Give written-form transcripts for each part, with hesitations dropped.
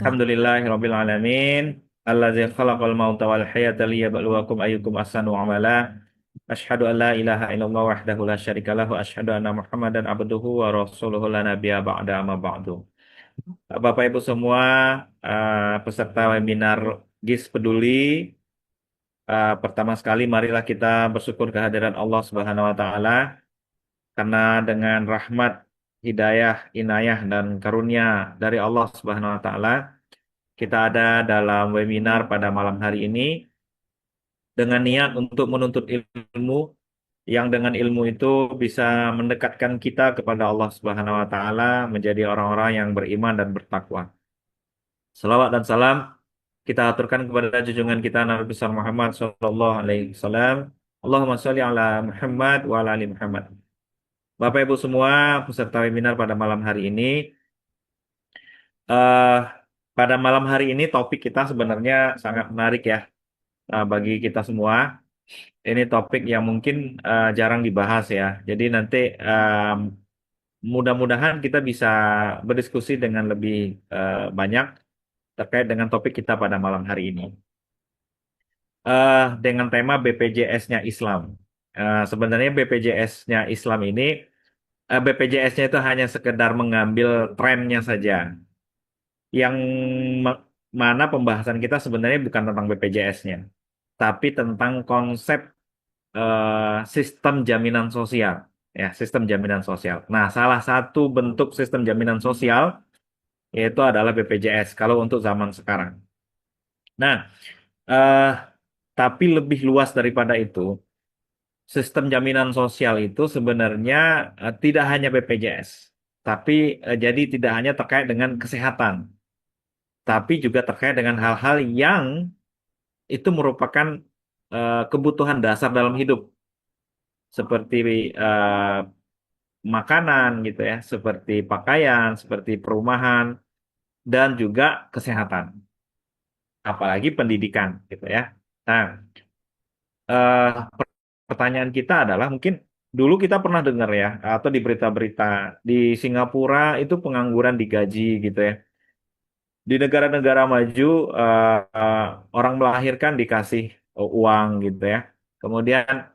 Nah, Alhamdulillahirabbil alamin. Allazi khalaqal mauta wal hayata liyabluwakum ayyukum ahsanu amala. Asyhadu an la ilaha illallah wahdahu la syarikalah wa asyhadu anna Muhammadan abduhu wa rasuluhu la nabiyya ba'da amma ba'du. Bapak Ibu semua, peserta webinar GIS Peduli, pertama sekali marilah kita bersyukur kehadiran Allah Subhanahu wa taala karena dengan rahmat, hidayah, inayah dan karunia dari Allah Subhanahu wa taala kita ada dalam webinar pada malam hari ini dengan niat untuk menuntut ilmu yang dengan ilmu itu bisa mendekatkan kita kepada Allah Subhanahu wa taala menjadi orang-orang yang beriman dan bertakwa. Salawat dan salam kita aturkan kepada junjungan kita Nabi besar Muhammad sallallahu alaihi wasallam. Allahumma sholli ala Muhammad wa ala ali Muhammad. Bapak Ibu semua peserta webinar pada malam hari ini, eh pada malam hari ini topik kita sebenarnya sangat menarik ya, bagi kita semua. Ini topik yang mungkin jarang dibahas ya. Jadi nanti mudah-mudahan kita bisa berdiskusi dengan lebih banyak terkait dengan topik kita pada malam hari ini. Dengan tema BPJS-nya Islam. Sebenarnya BPJS-nya Islam ini, BPJS-nya itu hanya sekedar mengambil trennya saja. Yang ma- mana pembahasan kita sebenarnya bukan tentang BPJS-nya, tapi tentang konsep sistem jaminan sosial, ya, sistem jaminan sosial. Nah, salah satu bentuk sistem jaminan sosial yaitu adalah BPJS kalau untuk zaman sekarang. Nah, eh, tapi lebih luas daripada itu, sistem jaminan sosial itu sebenarnya tidak hanya BPJS, tapi jadi tidak hanya terkait dengan kesehatan, tapi juga terkait dengan hal-hal yang itu merupakan kebutuhan dasar dalam hidup, seperti eh, makanan gitu ya, seperti pakaian, seperti perumahan, dan juga kesehatan, apalagi pendidikan gitu ya. Nah, eh, pertanyaan kita adalah mungkin dulu kita pernah dengar ya, atau di berita-berita di Singapura itu pengangguran digaji gitu ya. Di negara-negara maju orang melahirkan dikasih uang gitu ya. Kemudian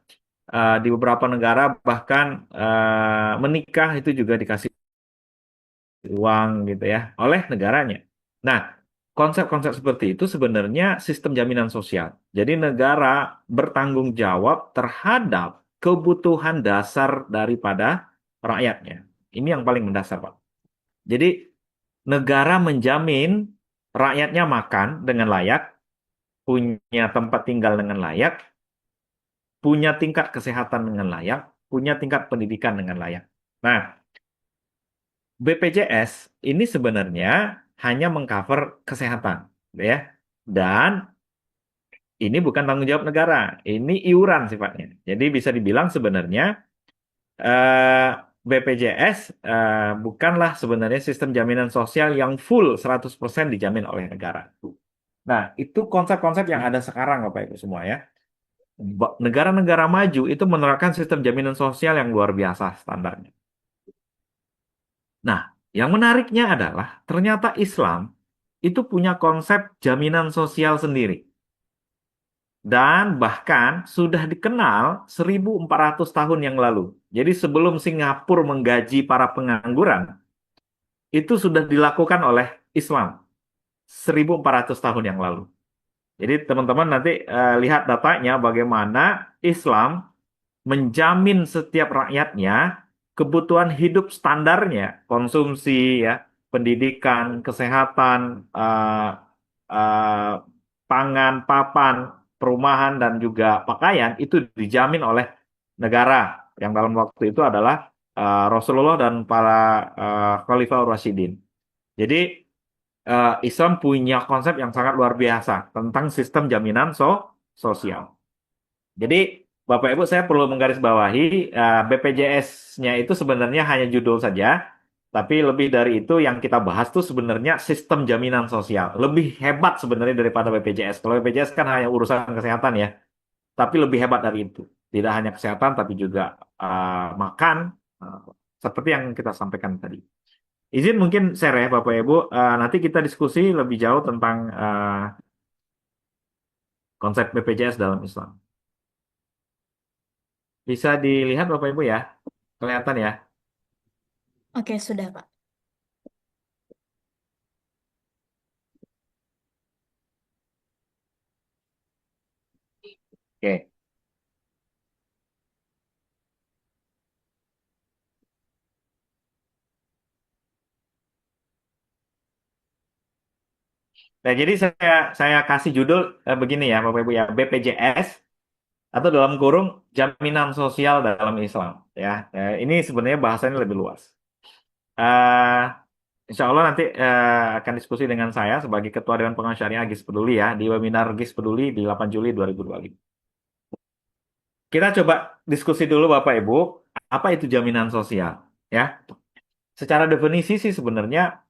di beberapa negara bahkan menikah itu juga dikasih uang gitu ya oleh negaranya. Nah, konsep-konsep seperti itu sebenarnya sistem jaminan sosial. Jadi negara bertanggung jawab terhadap kebutuhan dasar daripada rakyatnya. Ini yang paling mendasar, Pak. Jadi negara menjamin rakyatnya makan dengan layak, punya tempat tinggal dengan layak, punya tingkat kesehatan dengan layak, punya tingkat pendidikan dengan layak. Nah, BPJS ini sebenarnya hanya mengcover kesehatan, ya. Dan ini bukan tanggung jawab negara, ini iuran sifatnya. Jadi bisa dibilang sebenarnya BPJS bukanlah sebenarnya sistem jaminan sosial yang full 100% dijamin oleh negara. Nah, itu konsep-konsep yang ada sekarang Bapak Ibu semua ya. Negara-negara maju itu menerapkan sistem jaminan sosial yang luar biasa standarnya. Nah, yang menariknya adalah ternyata Islam itu punya konsep jaminan sosial sendiri. Dan bahkan sudah dikenal 1400 tahun yang lalu. Jadi sebelum Singapura menggaji para pengangguran, itu sudah dilakukan oleh Islam 1400 tahun yang lalu. Jadi teman-teman nanti lihat datanya bagaimana Islam menjamin setiap rakyatnya kebutuhan hidup standarnya, konsumsi, ya, pendidikan, kesehatan, eh, pangan, papan, perumahan, dan juga pakaian itu dijamin oleh negara yang dalam waktu itu adalah Rasulullah dan para Khalifah Rasyidin. Jadi Islam punya konsep yang sangat luar biasa tentang sistem jaminan sosial. Jadi, Bapak Ibu, saya perlu menggarisbawahi BPJS-nya itu sebenarnya hanya judul saja, tapi lebih dari itu yang kita bahas tuh sebenarnya sistem jaminan sosial. Lebih hebat sebenarnya daripada BPJS. Kalau BPJS kan hanya urusan kesehatan ya, tapi lebih hebat dari itu. Tidak hanya kesehatan, tapi juga makan, uh, seperti yang kita sampaikan tadi. Izin mungkin share ya Bapak Ibu. Nanti kita diskusi lebih jauh tentang konsep BPJS dalam Islam. Bisa dilihat Bapak Ibu ya, kelihatan ya. Oke, sudah, Pak. Oke. Nah, jadi saya kasih judul begini ya Bapak Ibu ya, BPJS atau dalam kurung jaminan sosial dalam Islam ya. Ini sebenarnya bahasanya lebih luas. Eh, Insya Allah nanti akan diskusi dengan saya sebagai Ketua Dewan Pengawas Syariah GIS Peduli ya di webinar GIS Peduli di 8 Juli 2025. Kita coba diskusi dulu Bapak Ibu, apa itu jaminan sosial ya? Secara definisi sih sebenarnya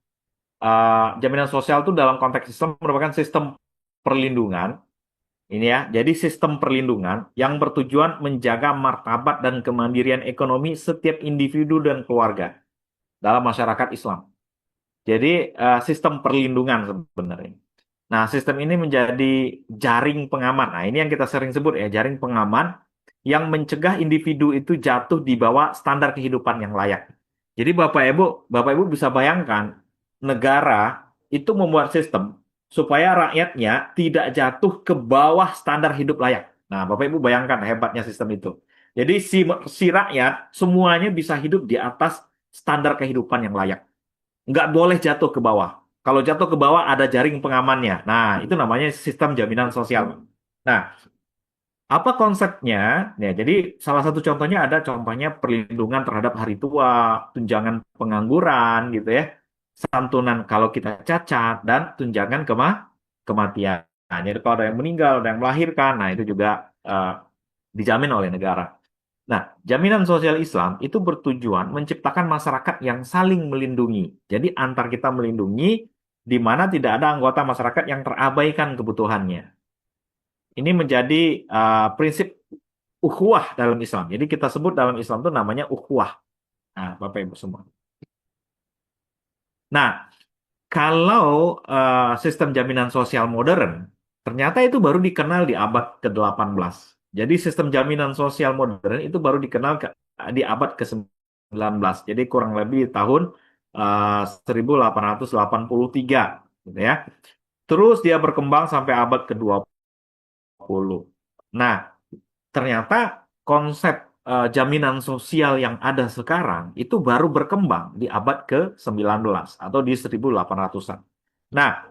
jaminan sosial itu dalam konteks Islam merupakan sistem perlindungan ini ya. Jadi sistem perlindungan yang bertujuan menjaga martabat dan kemandirian ekonomi setiap individu dan keluarga dalam masyarakat Islam. Jadi sistem perlindungan sebenarnya. Nah, sistem ini menjadi jaring pengaman. Nah, ini yang kita sering sebut ya, jaring pengaman yang mencegah individu itu jatuh di bawah standar kehidupan yang layak. Jadi Bapak Ibu bisa bayangkan negara itu membuat sistem supaya rakyatnya tidak jatuh ke bawah standar hidup layak. Nah, Bapak Ibu bayangkan hebatnya sistem itu. Jadi si rakyat semuanya bisa hidup di atas standar kehidupan yang layak, nggak boleh jatuh ke bawah. Kalau jatuh ke bawah ada jaring pengamannya. Nah, itu namanya sistem jaminan sosial. Nah, apa konsepnya? Ya, jadi salah satu contohnya ada contohnya perlindungan terhadap hari tua, tunjangan pengangguran gitu ya, santunan kalau kita cacat dan tunjangan kematian. Nah, jadi kalau ada yang meninggal, ada yang melahirkan, nah itu juga eh, dijamin oleh negara. Nah, jaminan sosial Islam itu bertujuan menciptakan masyarakat yang saling melindungi. Jadi antar kita melindungi, di mana tidak ada anggota masyarakat yang terabaikan kebutuhannya. Ini menjadi prinsip ukhuwah dalam Islam. Jadi kita sebut dalam Islam itu namanya ukhuwah. Nah, Bapak Ibu semua. Nah, kalau sistem jaminan sosial modern, ternyata itu baru dikenal di abad ke-18. Jadi sistem jaminan sosial modern itu baru dikenal di abad ke-19. Jadi kurang lebih tahun 1883 gitu ya. Terus dia berkembang sampai abad ke-20. Nah, ternyata konsep jaminan sosial yang ada sekarang itu baru berkembang di abad ke-19 atau di 1800-an. Nah,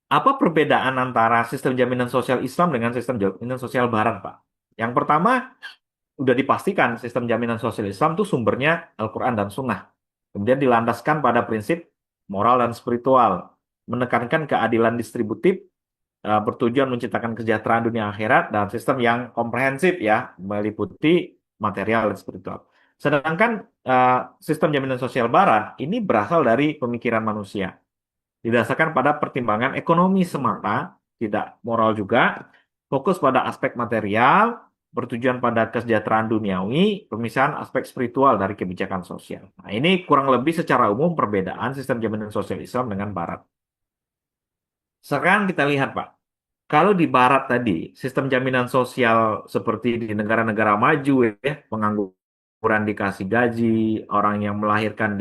apa perbedaan antara sistem jaminan sosial Islam dengan sistem jaminan sosial Barat, Pak? Yang pertama, udah dipastikan sistem jaminan sosial Islam itu sumbernya Al-Quran dan Sunnah. Kemudian dilandaskan pada prinsip moral dan spiritual, menekankan keadilan distributif, bertujuan menciptakan kesejahteraan dunia akhirat, dan sistem yang komprehensif ya, meliputi material dan spiritual. Sedangkan sistem jaminan sosial Barat ini berasal dari pemikiran manusia, didasarkan pada pertimbangan ekonomi semata, tidak moral juga, fokus pada aspek material, bertujuan pada kesejahteraan duniawi, pemisahan aspek spiritual dari kebijakan sosial. Nah, ini kurang lebih secara umum perbedaan sistem jaminan sosial Islam dengan Barat. Sekarang kita lihat, Pak. Kalau di Barat tadi, sistem jaminan sosial seperti di negara-negara maju ya, pengangguran dikasih gaji, orang yang melahirkan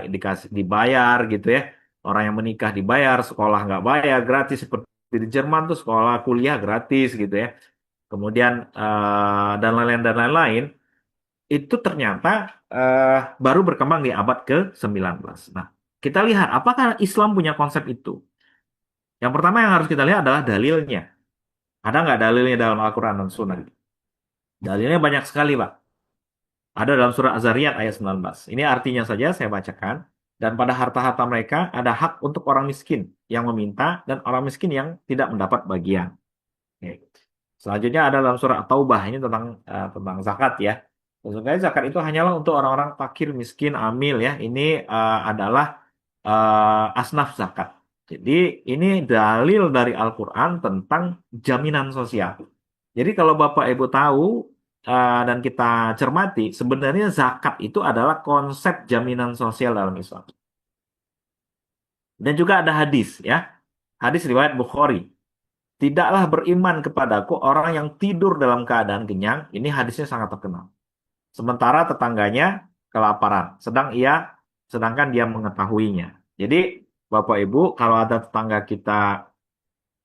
dikasih dibayar gitu ya, orang yang menikah dibayar, sekolah nggak bayar, gratis seperti di Jerman tuh sekolah kuliah gratis gitu ya. Kemudian dan lain-lain dan lain-lain, itu ternyata baru berkembang di abad ke-19. Nah, kita lihat apakah Islam punya konsep itu? Yang pertama yang harus kita lihat adalah dalilnya. Ada nggak dalilnya dalam Al-Quran dan Sunnah? Dalilnya banyak sekali, Pak. Ada dalam surah Az-Zariyat ayat 19. Ini artinya saja saya bacakan. Dan pada harta-harta mereka ada hak untuk orang miskin yang meminta dan orang miskin yang tidak mendapat bagian. Oke. Selanjutnya ada dalam surah Taubah, ini tentang zakat ya. Sebenarnya zakat itu hanyalah untuk orang-orang fakir, miskin, amil ya. Ini adalah asnaf zakat. Jadi ini dalil dari Al-Quran tentang jaminan sosial. Jadi kalau Bapak Ibu tahu, dan kita cermati, sebenarnya zakat itu adalah konsep jaminan sosial dalam Islam. Dan juga ada hadis, ya. Hadis riwayat Bukhari. Tidaklah beriman kepadaku orang yang tidur dalam keadaan kenyang. Ini hadisnya sangat terkenal. Sementara tetangganya kelaparan, sedangkan dia mengetahuinya. Jadi, Bapak Ibu, kalau ada tetangga kita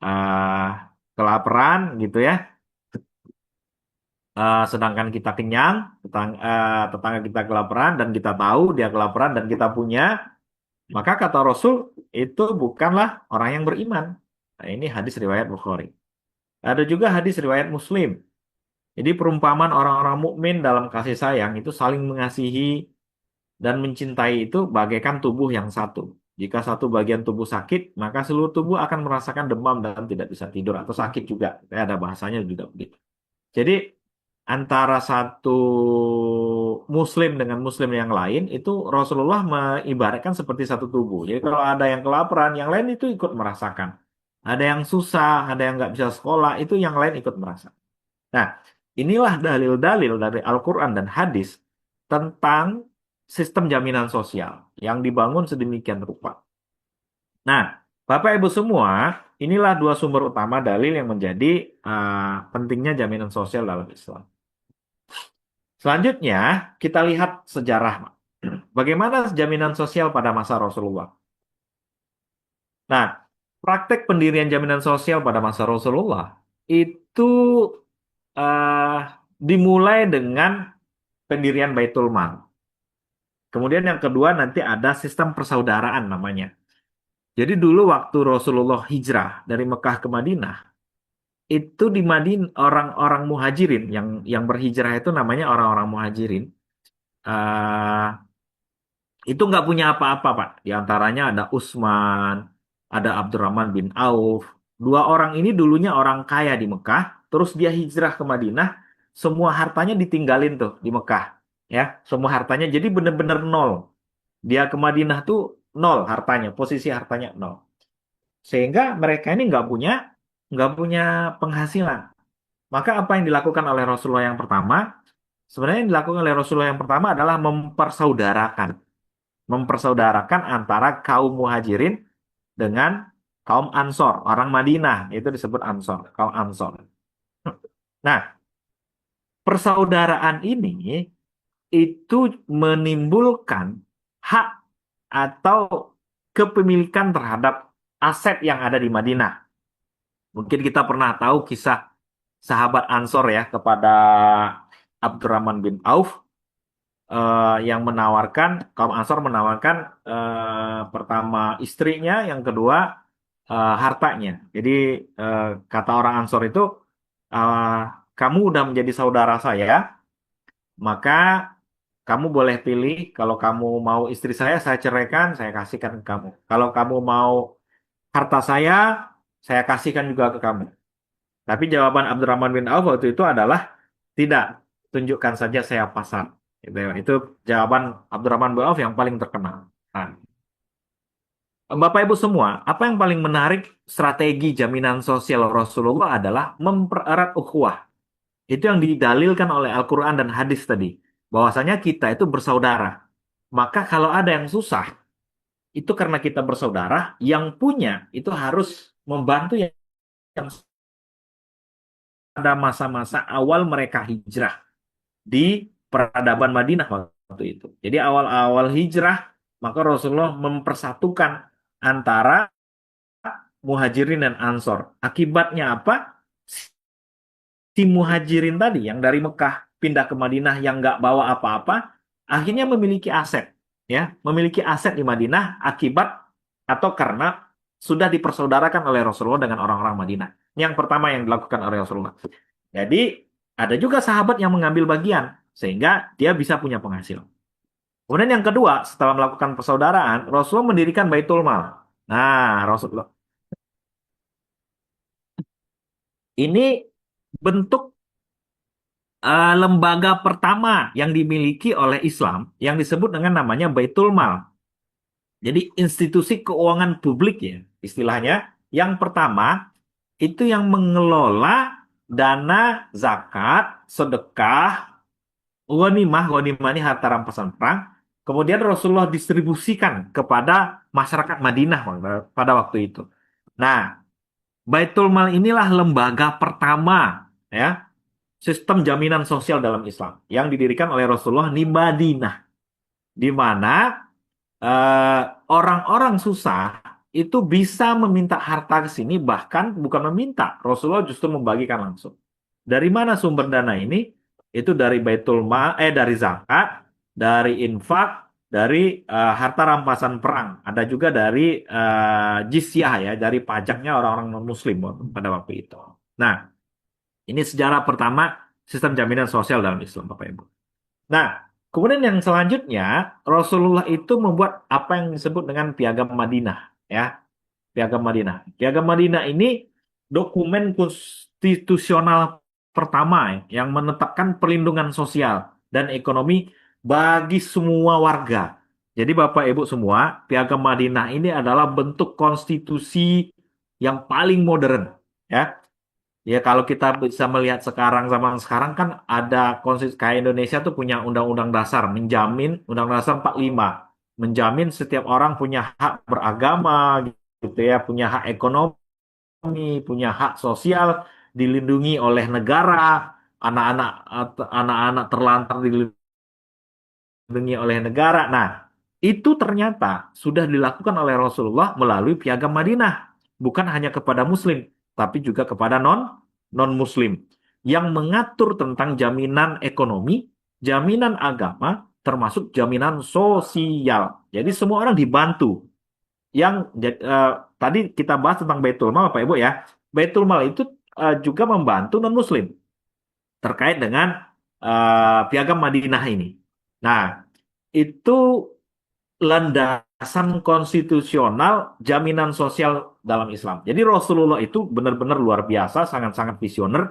eh, kelaparan gitu ya, sedangkan kita kenyang, tetangga kita kelaparan dan kita tahu dia kelaparan dan kita punya, maka kata Rasul itu bukanlah orang yang beriman. Nah, ini hadis riwayat Bukhari. Ada juga hadis riwayat Muslim. Jadi perumpamaan orang-orang mukmin dalam kasih sayang itu saling mengasihi dan mencintai itu bagaikan tubuh yang satu. Jika satu bagian tubuh sakit, maka seluruh tubuh akan merasakan demam dan tidak bisa tidur atau sakit juga. Ada bahasanya juga begitu. Jadi antara satu muslim dengan muslim yang lain itu Rasulullah mengibaratkan seperti satu tubuh. Jadi kalau ada yang kelaparan, yang lain itu ikut merasakan. Ada yang susah, ada yang nggak bisa sekolah, itu yang lain ikut merasakan. Nah, inilah dalil-dalil dari Al-Quran dan hadis tentang sistem jaminan sosial yang dibangun sedemikian rupa. Nah, Bapak Ibu semua, inilah dua sumber utama dalil yang menjadi pentingnya jaminan sosial dalam Islam. Selanjutnya, kita lihat sejarah. Bagaimana jaminan sosial pada masa Rasulullah? Nah, praktek pendirian jaminan sosial pada masa Rasulullah itu eh, dimulai dengan pendirian Baitul Mal. Kemudian yang kedua nanti ada sistem persaudaraan namanya. Jadi dulu waktu Rasulullah hijrah dari Mekah ke Madinah, itu di Madinah orang-orang muhajirin yang berhijrah itu namanya orang-orang muhajirin. eh, itu nggak punya apa-apa, Pak. Di antaranya ada Utsman, ada Abdurrahman bin Auf. Dua orang ini dulunya orang kaya di Mekah, terus dia hijrah ke Madinah, semua hartanya ditinggalin tuh di Mekah. Ya, semua hartanya jadi benar-benar nol. Dia ke Madinah tuh nol hartanya, posisi hartanya nol. Sehingga mereka ini nggak punya penghasilan. Maka apa yang dilakukan oleh Rasulullah yang pertama? Sebenarnya yang dilakukan oleh Rasulullah yang pertama adalah mempersaudarakan antara kaum muhajirin dengan kaum Ansor, orang Madinah, itu disebut Ansor, kaum Ansor. Nah, persaudaraan ini itu menimbulkan hak atau kepemilikan terhadap aset yang ada di Madinah. Mungkin kita pernah tahu kisah sahabat Ansor ya kepada Abdurrahman bin Auf, yang kaum Ansor menawarkan pertama istrinya, yang kedua hartanya. Jadi kata orang Ansor itu, eh, kamu udah menjadi saudara saya, maka kamu boleh pilih. Kalau kamu mau istri saya ceraikan, saya kasihkan ke kamu. Kalau kamu mau harta saya kasihkan juga ke kamu. Tapi jawaban Abdurrahman bin Auf waktu itu adalah tidak, tunjukkan saja saya pasang. Itu jawaban Abdurrahman bin Auf yang paling terkenal. Nah, Bapak Ibu semua, apa yang paling menarik strategi jaminan sosial Rasulullah adalah mempererat ukhuwah. Itu yang didalilkan oleh Al-Quran dan hadis tadi. Bahwasanya kita itu bersaudara. Maka kalau ada yang susah, itu karena kita bersaudara, yang punya itu harus membantu yang pada masa-masa awal mereka hijrah di peradaban Madinah waktu itu. Jadi awal-awal hijrah, maka Rasulullah mempersatukan antara Muhajirin dan Ansor. Akibatnya apa? Si Muhajirin tadi yang dari Mekah pindah ke Madinah yang nggak bawa apa-apa, akhirnya memiliki aset, ya, memiliki aset di Madinah akibat atau karena sudah dipersaudarakan oleh Rasulullah dengan orang-orang Madinah. Ini yang pertama yang dilakukan oleh Rasulullah. Jadi ada juga sahabat yang mengambil bagian sehingga dia bisa punya penghasilan. Kemudian yang kedua, setelah melakukan persaudaraan, Rasulullah mendirikan Baitul Mal. Nah, Rasulullah ini bentuk lembaga pertama yang dimiliki oleh Islam yang disebut dengan namanya Baitul Mal. Jadi institusi keuangan publik ya istilahnya. Yang pertama itu yang mengelola dana zakat, sedekah, ghanimah, ghanimah ini harta rampasan perang, kemudian Rasulullah distribusikan kepada masyarakat Madinah pada waktu itu. Nah, Baitul Mal inilah lembaga pertama ya, sistem jaminan sosial dalam Islam yang didirikan oleh Rasulullah di Madinah, di mana eh, orang-orang susah itu bisa meminta harta ke sini, bahkan bukan meminta, Rasulullah justru membagikan langsung. Dari mana sumber dana ini? Itu dari Baitul Mal, dari zakat, dari infak, dari harta rampasan perang. Ada juga dari jizyah ya, dari pajaknya orang-orang non-Muslim pada waktu itu. Nah, ini sejarah pertama sistem jaminan sosial dalam Islam, Bapak Ibu. Nah, kemudian yang selanjutnya, Rasulullah itu membuat apa yang disebut dengan Piagam Madinah, ya. Piagam Madinah. Piagam Madinah ini dokumen konstitusional pertama ya, yang menetapkan perlindungan sosial dan ekonomi bagi semua warga. Jadi Bapak Ibu semua, Piagam Madinah ini adalah bentuk konstitusi yang paling modern, ya. Ya kalau kita bisa melihat sekarang zaman sekarang kan ada konstitusi kayak Indonesia tuh punya undang-undang dasar menjamin undang-undang dasar 45 menjamin setiap orang punya hak beragama gitu ya, punya hak ekonomi, punya hak sosial dilindungi oleh negara, anak-anak anak-anak terlantar dilindungi oleh negara. Nah, itu ternyata sudah dilakukan oleh Rasulullah melalui Piagam Madinah, bukan hanya kepada Muslim, tapi juga kepada non-Muslim, yang mengatur tentang jaminan ekonomi, jaminan agama, termasuk jaminan sosial. Jadi semua orang dibantu. Tadi kita bahas tentang Baitul Mal, Pak Ibu ya. Baitul Mal itu juga membantu non-Muslim terkait dengan Piagam Madinah ini. Nah, itu landasan konstitusional jaminan sosial dalam Islam. Jadi Rasulullah itu benar-benar luar biasa, sangat-sangat visioner.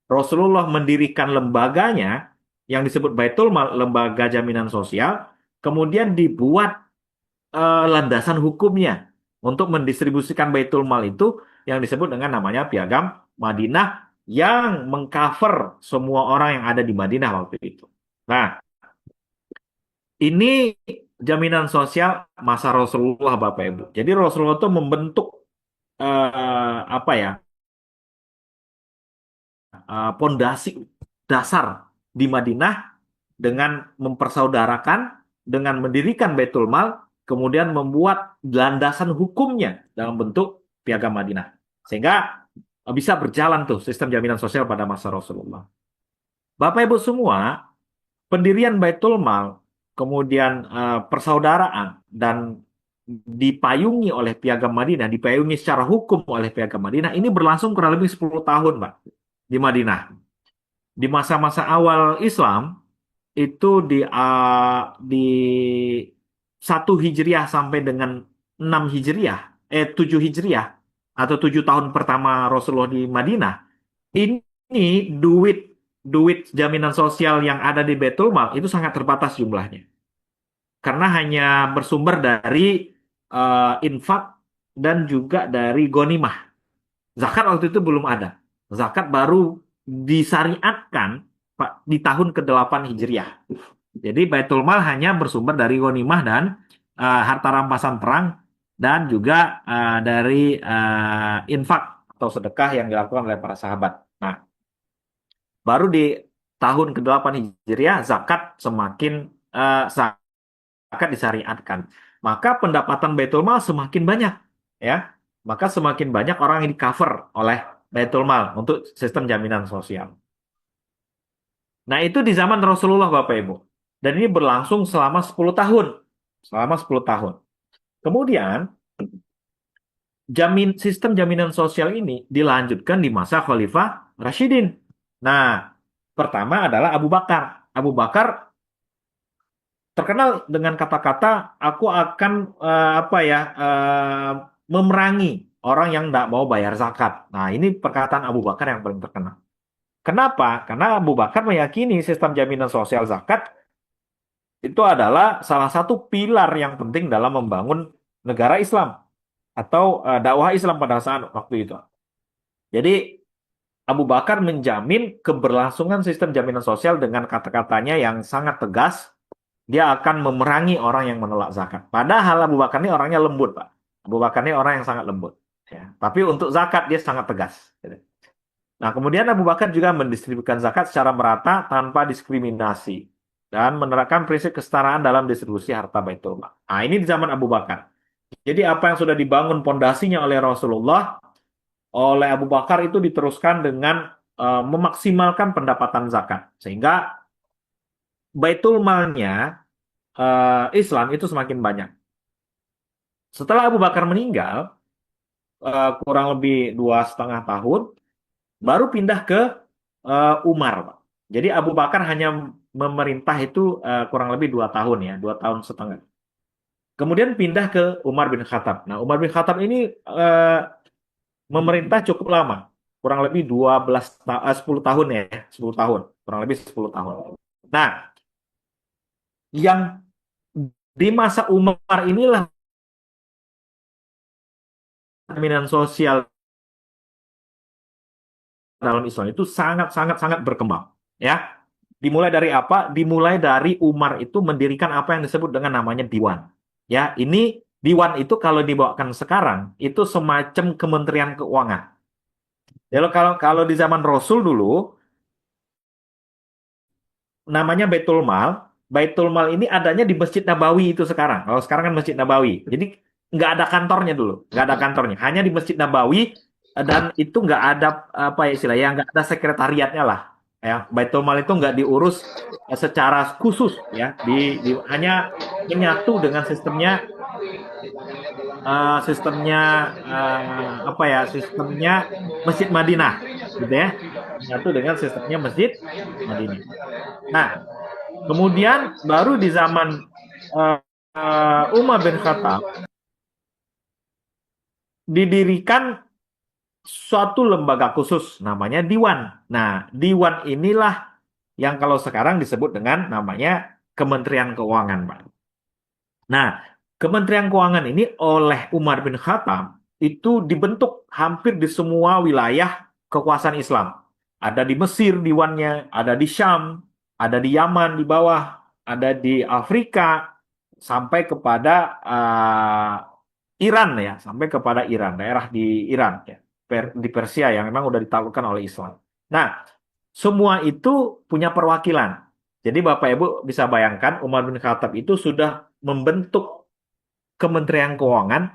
Rasulullah mendirikan lembaganya yang disebut Baitul Mal, lembaga jaminan sosial, kemudian dibuat landasan hukumnya untuk mendistribusikan Baitul Mal itu yang disebut dengan namanya Piagam Madinah yang mengcover semua orang yang ada di Madinah waktu itu. Nah, ini jaminan sosial masa Rasulullah Bapak Ibu. Jadi Rasulullah itu membentuk apa ya, pondasi dasar di Madinah dengan mempersaudarakan, dengan mendirikan Baitul Mal, kemudian membuat landasan hukumnya dalam bentuk Piagam Madinah. Sehingga bisa berjalan tuh sistem jaminan sosial pada masa Rasulullah. Bapak Ibu semua, pendirian Baitul Mal, kemudian persaudaraan dan dipayungi oleh Piagam Madinah, dipayungi secara hukum oleh Piagam Madinah, ini berlangsung kurang lebih 10 tahun, Pak, di Madinah. Di masa-masa awal Islam, itu di 1 Hijriah sampai dengan 6 Hijriah, 7 Hijriah, atau 7 tahun pertama Rasulullah di Madinah, ini duit duit jaminan sosial yang ada di Baitul Mal itu sangat terbatas jumlahnya. Karena hanya bersumber dari infak dan juga dari ghanimah. Zakat waktu itu belum ada. Zakat baru disyariatkan Pak di tahun ke-8 Hijriah. Jadi Baitul Mal hanya bersumber dari ghanimah dan harta rampasan perang dan juga dari infak atau sedekah yang dilakukan oleh para sahabat. Nah, baru di tahun ke-8 Hijriah zakat semakin zakat disyariatkan. Maka pendapatan Baitul Mal semakin banyak, ya. Maka semakin banyak orang yang di-cover oleh Baitul Mal untuk sistem jaminan sosial. Nah, itu di zaman Rasulullah Bapak Ibu. Dan ini berlangsung selama 10 tahun. Selama 10 tahun. Kemudian sistem jaminan sosial ini dilanjutkan di masa Khalifah Rashidin. Nah, pertama adalah Abu Bakar. Abu Bakar terkenal dengan kata-kata aku akan apa ya, memerangi orang yang tidak mau bayar zakat. Nah, ini perkataan Abu Bakar yang paling terkenal. Kenapa? Karena Abu Bakar meyakini sistem jaminan sosial zakat itu adalah salah satu pilar yang penting dalam membangun negara Islam atau dakwah Islam pada saat waktu itu. Jadi Abu Bakar menjamin keberlangsungan sistem jaminan sosial dengan kata-katanya yang sangat tegas. Dia akan memerangi orang yang menolak zakat. Padahal Abu Bakar ini orangnya lembut, Pak. Abu Bakar ini orang yang sangat lembut. Ya. Tapi untuk zakat dia sangat tegas. Gitu. Nah, kemudian Abu Bakar juga mendistribusikan zakat secara merata tanpa diskriminasi dan menerapkan prinsip kesetaraan dalam distribusi harta Baitul Mal. Nah, ini di zaman Abu Bakar. Jadi apa yang sudah dibangun pondasinya oleh Rasulullah, oleh Abu Bakar itu diteruskan dengan memaksimalkan pendapatan zakat. Sehingga Baitul Malnya Islam itu semakin banyak. Setelah Abu Bakar meninggal, kurang lebih 2,5 tahun, baru pindah ke Umar, Pak. Jadi Abu Bakar hanya memerintah itu kurang lebih 2 tahun ya, 2 tahun setengah. Kemudian pindah ke Umar bin Khattab. Nah, Umar bin Khattab ini memerintah cukup lama, kurang lebih 10 tahun ya, 10 tahun, kurang lebih 10 tahun. Nah, yang di masa Umar inilah jaminan sosial dalam Islam itu sangat sangat sangat berkembang, ya. Dimulai dari apa? Dimulai dari Umar itu mendirikan apa yang disebut dengan namanya Diwan. Ya, ini Diwan itu kalau dibawakan sekarang itu semacam Kementerian Keuangan. Jadi kalau kalau di zaman Rasul dulu namanya Baitul Mal. Baitul Mal ini adanya di Masjid Nabawi itu sekarang. Kalau sekarang kan Masjid Nabawi. Jadi nggak ada kantornya dulu, nggak ada kantornya. Hanya di Masjid Nabawi dan itu nggak ada apa ya istilahnya, nggak ada sekretariatnya lah. Ya, Baitul Mal itu nggak diurus secara khusus ya, hanya menyatu dengan sistemnya apa ya, sistemnya Masjid Madinah, gitu ya, menyatu dengan sistemnya Masjid Madinah. Nah, kemudian baru di zaman Umar bin Khattab didirikan suatu lembaga khusus namanya Diwan. Nah, Diwan inilah yang kalau sekarang disebut dengan namanya Kementerian Keuangan, Pak. Nah, Kementerian Keuangan ini oleh Umar bin Khattab itu dibentuk hampir di semua wilayah kekuasaan Islam. Ada di Mesir Diwannya, ada di Syam, ada di Yaman di bawah, ada di Afrika, sampai kepada Iran ya, sampai kepada Iran, daerah di Iran ya, di Persia yang memang udah ditaklukkan oleh Islam. Nah, semua itu punya perwakilan. Jadi Bapak Ibu bisa bayangkan Umar bin Khattab itu sudah membentuk Kementerian Keuangan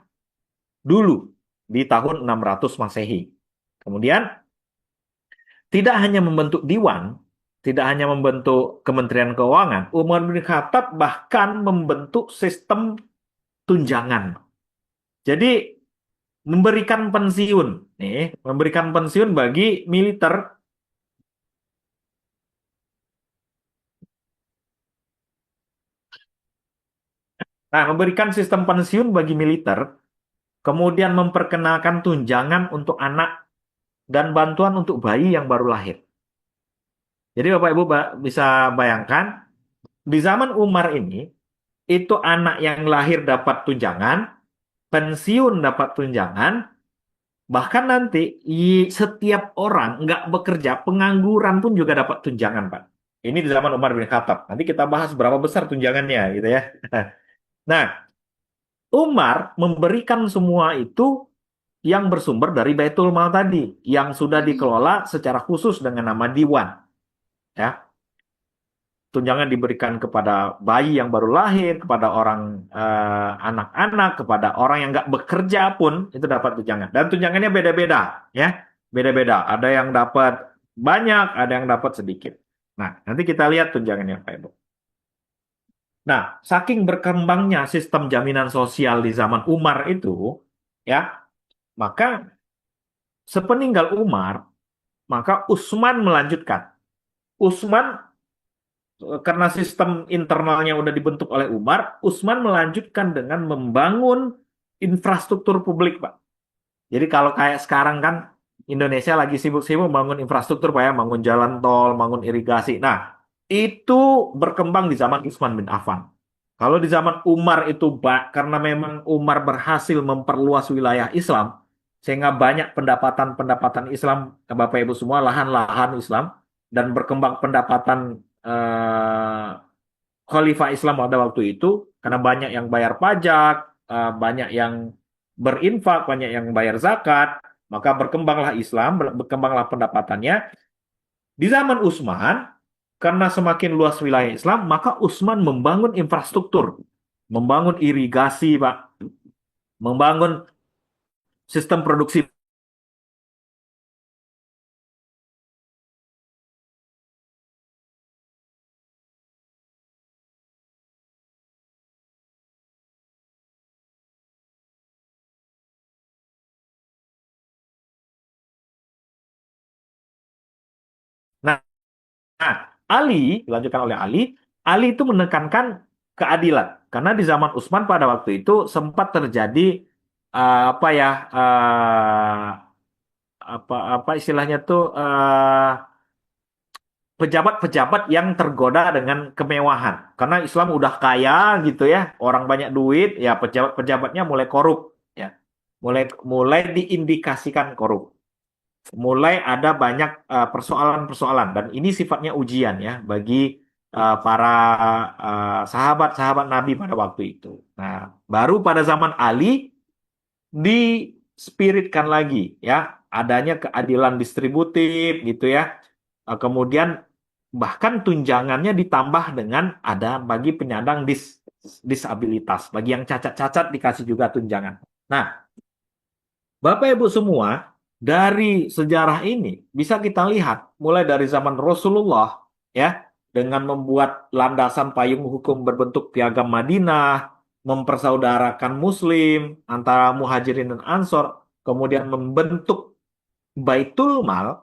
dulu di tahun 600 Masehi. Kemudian tidak hanya membentuk Diwan, tidak hanya membentuk Kementerian Keuangan, Umar bin Khattab bahkan membentuk sistem tunjangan. Jadi memberikan pensiun, memberikan pensiun bagi militer. Nah, memberikan sistem pensiun bagi militer, kemudian memperkenalkan tunjangan untuk anak dan bantuan untuk bayi yang baru lahir. Jadi Bapak Ibu bisa bayangkan, di zaman Umar ini, itu anak yang lahir dapat tunjangan, pensiun dapat tunjangan, bahkan nanti setiap orang nggak bekerja, pengangguran pun juga dapat tunjangan, Pak. Ini di zaman Umar bin Khattab. Nanti kita bahas berapa besar tunjangannya, gitu ya. Nah, Umar memberikan semua itu yang bersumber dari Baitul Mal tadi, yang sudah dikelola secara khusus dengan nama Diwan. Ya, tunjangan diberikan kepada bayi yang baru lahir, kepada orang anak-anak, kepada orang yang nggak bekerja pun itu dapat tunjangan. Dan tunjangannya beda-beda, ya, beda-beda. Ada yang dapat banyak, ada yang dapat sedikit. Nah, nanti kita lihat tunjangannya, Pak Ibu. Nah, saking berkembangnya sistem jaminan sosial di zaman Umar itu, ya, maka sepeninggal Umar, maka Utsman melanjutkan. Utsman karena sistem internalnya udah dibentuk oleh Umar, Utsman melanjutkan dengan membangun infrastruktur publik, Pak. Jadi kalau kayak sekarang kan Indonesia lagi sibuk-sibuk membangun infrastruktur, Pak ya, bangun jalan tol, bangun irigasi. Nah, itu berkembang di zaman Utsman bin Affan. Kalau di zaman Umar itu, Pak, karena memang Umar berhasil memperluas wilayah Islam, sehingga banyak pendapatan-pendapatan Islam, Bapak Ibu semua, lahan-lahan Islam, dan berkembang pendapatan eh, khalifah Islam pada waktu itu, karena banyak yang bayar pajak, banyak yang berinfak, banyak yang bayar zakat, maka berkembanglah Islam, berkembanglah pendapatannya. Di zaman Utsman, karena semakin luas wilayah Islam, maka Utsman membangun infrastruktur, membangun irigasi, Pak, membangun sistem produksi. Nah, Ali, dilanjutkan oleh Ali, Ali itu menekankan keadilan. Karena di zaman Utsman pada waktu itu sempat terjadi apa ya, apa apa istilahnya tuh, pejabat-pejabat yang tergoda dengan kemewahan. Karena Islam udah kaya gitu ya, orang banyak duit, ya pejabat-pejabatnya mulai korup, ya, mulai mulai diindikasikan korup. Mulai ada banyak persoalan-persoalan, dan ini sifatnya ujian ya bagi para sahabat-sahabat Nabi pada waktu itu. Nah, baru pada zaman Ali dispiritkan lagi ya, adanya keadilan distributif gitu ya. Kemudian bahkan tunjangannya ditambah dengan ada bagi penyandang disabilitas, bagi yang cacat-cacat dikasih juga tunjangan. Nah, Bapak Ibu semua, dari sejarah ini bisa kita lihat mulai dari zaman Rasulullah ya, dengan membuat landasan payung hukum berbentuk piagam Madinah, mempersaudarakan Muslim antara Muhajirin dan Ansor, kemudian membentuk Baitul Mal,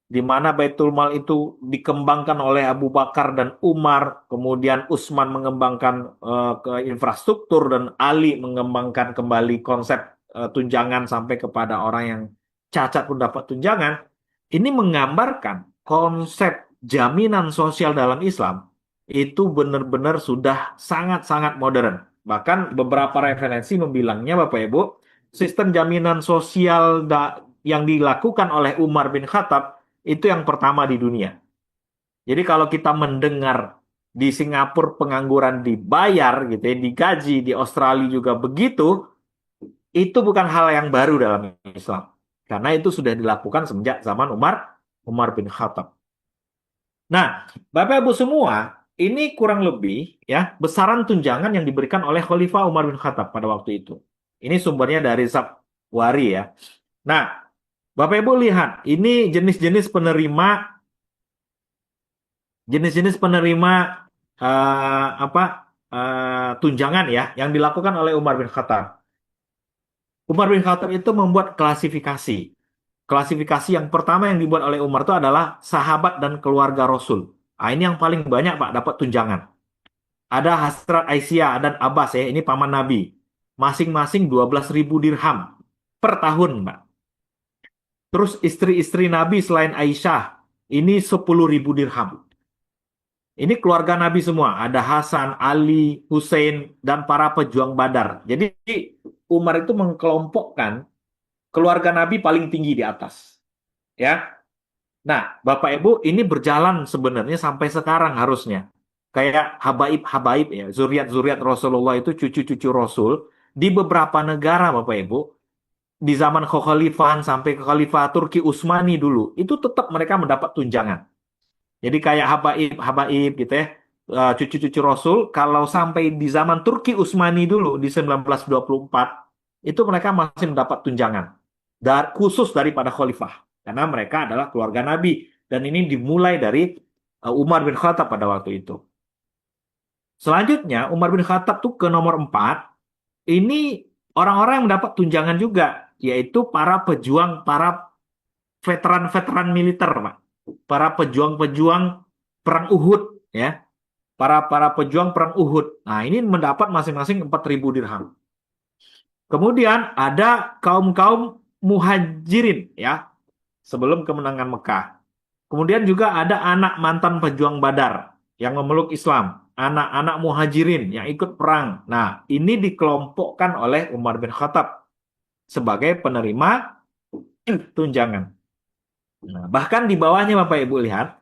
di mana Baitul Mal itu dikembangkan oleh Abu Bakar dan Umar, kemudian Utsman mengembangkan ke infrastruktur, dan Ali mengembangkan kembali konsep tunjangan sampai kepada orang yang cacat pun dapat tunjangan. Ini menggambarkan konsep jaminan sosial dalam Islam itu benar-benar sudah sangat-sangat modern. Bahkan beberapa referensi membilangnya, Bapak Ibu, sistem jaminan sosial yang dilakukan oleh Umar bin Khattab itu yang pertama di dunia. Jadi kalau kita mendengar di Singapura pengangguran dibayar gitu ya, digaji, di Australia juga begitu, itu bukan hal yang baru dalam Islam. Karena itu sudah dilakukan semenjak zaman Umar bin Khattab. Nah, Bapak Ibu semua, ini kurang lebih ya besaran tunjangan yang diberikan oleh Khalifah Umar bin Khattab pada waktu itu. Ini sumbernya dari Sabwari ya. Nah, Bapak Ibu lihat, ini jenis-jenis penerima apa tunjangan ya yang dilakukan oleh Umar bin Khattab. Umar bin Khattab itu membuat klasifikasi. Klasifikasi yang pertama yang dibuat oleh Umar itu adalah sahabat dan keluarga Rasul. Nah, ini yang paling banyak Pak dapat tunjangan. Ada Hasrat Aisyah dan Abbas ya, ini paman Nabi. Masing-masing 12.000 dirham per tahun, Pak. Terus istri-istri Nabi selain Aisyah, ini 10.000 dirham. Ini keluarga Nabi semua, ada Hasan, Ali, Hussein, dan para pejuang Badar. Jadi Umar itu mengkelompokkan keluarga Nabi paling tinggi di atas. Ya. Nah, Bapak Ibu, ini berjalan sebenarnya sampai sekarang harusnya. Kayak habaib-habaib ya, zuriat-zuriat Rasulullah itu cucu-cucu Rasul di beberapa negara, Bapak Ibu, di zaman kekhalifahan sampai ke Khalifah Turki Utsmani dulu, itu tetap mereka mendapat tunjangan. Jadi kayak habaib gitu ya, cucu-cucu Rasul, kalau sampai di zaman Turki Utsmani dulu di 1924, itu mereka masih mendapat tunjangan. Khusus daripada khalifah. Karena mereka adalah keluarga Nabi. Dan ini dimulai dari Umar bin Khattab pada waktu itu. Selanjutnya, Umar bin Khattab tuh ke nomor 4. Ini orang-orang yang mendapat tunjangan juga, yaitu para pejuang, para veteran-veteran militer, Pak. Para pejuang-pejuang perang Uhud, ya. Para pejuang perang Uhud. Nah, ini mendapat masing-masing 4.000 dirham. Kemudian ada kaum-kaum muhajirin, ya, sebelum kemenangan Mekah. Kemudian juga ada anak mantan pejuang Badar yang memeluk Islam. Anak-anak muhajirin yang ikut perang. Nah, ini dikelompokkan oleh Umar bin Khattab. sebagai penerima tunjangan. Nah, bahkan di bawahnya Bapak Ibu lihat,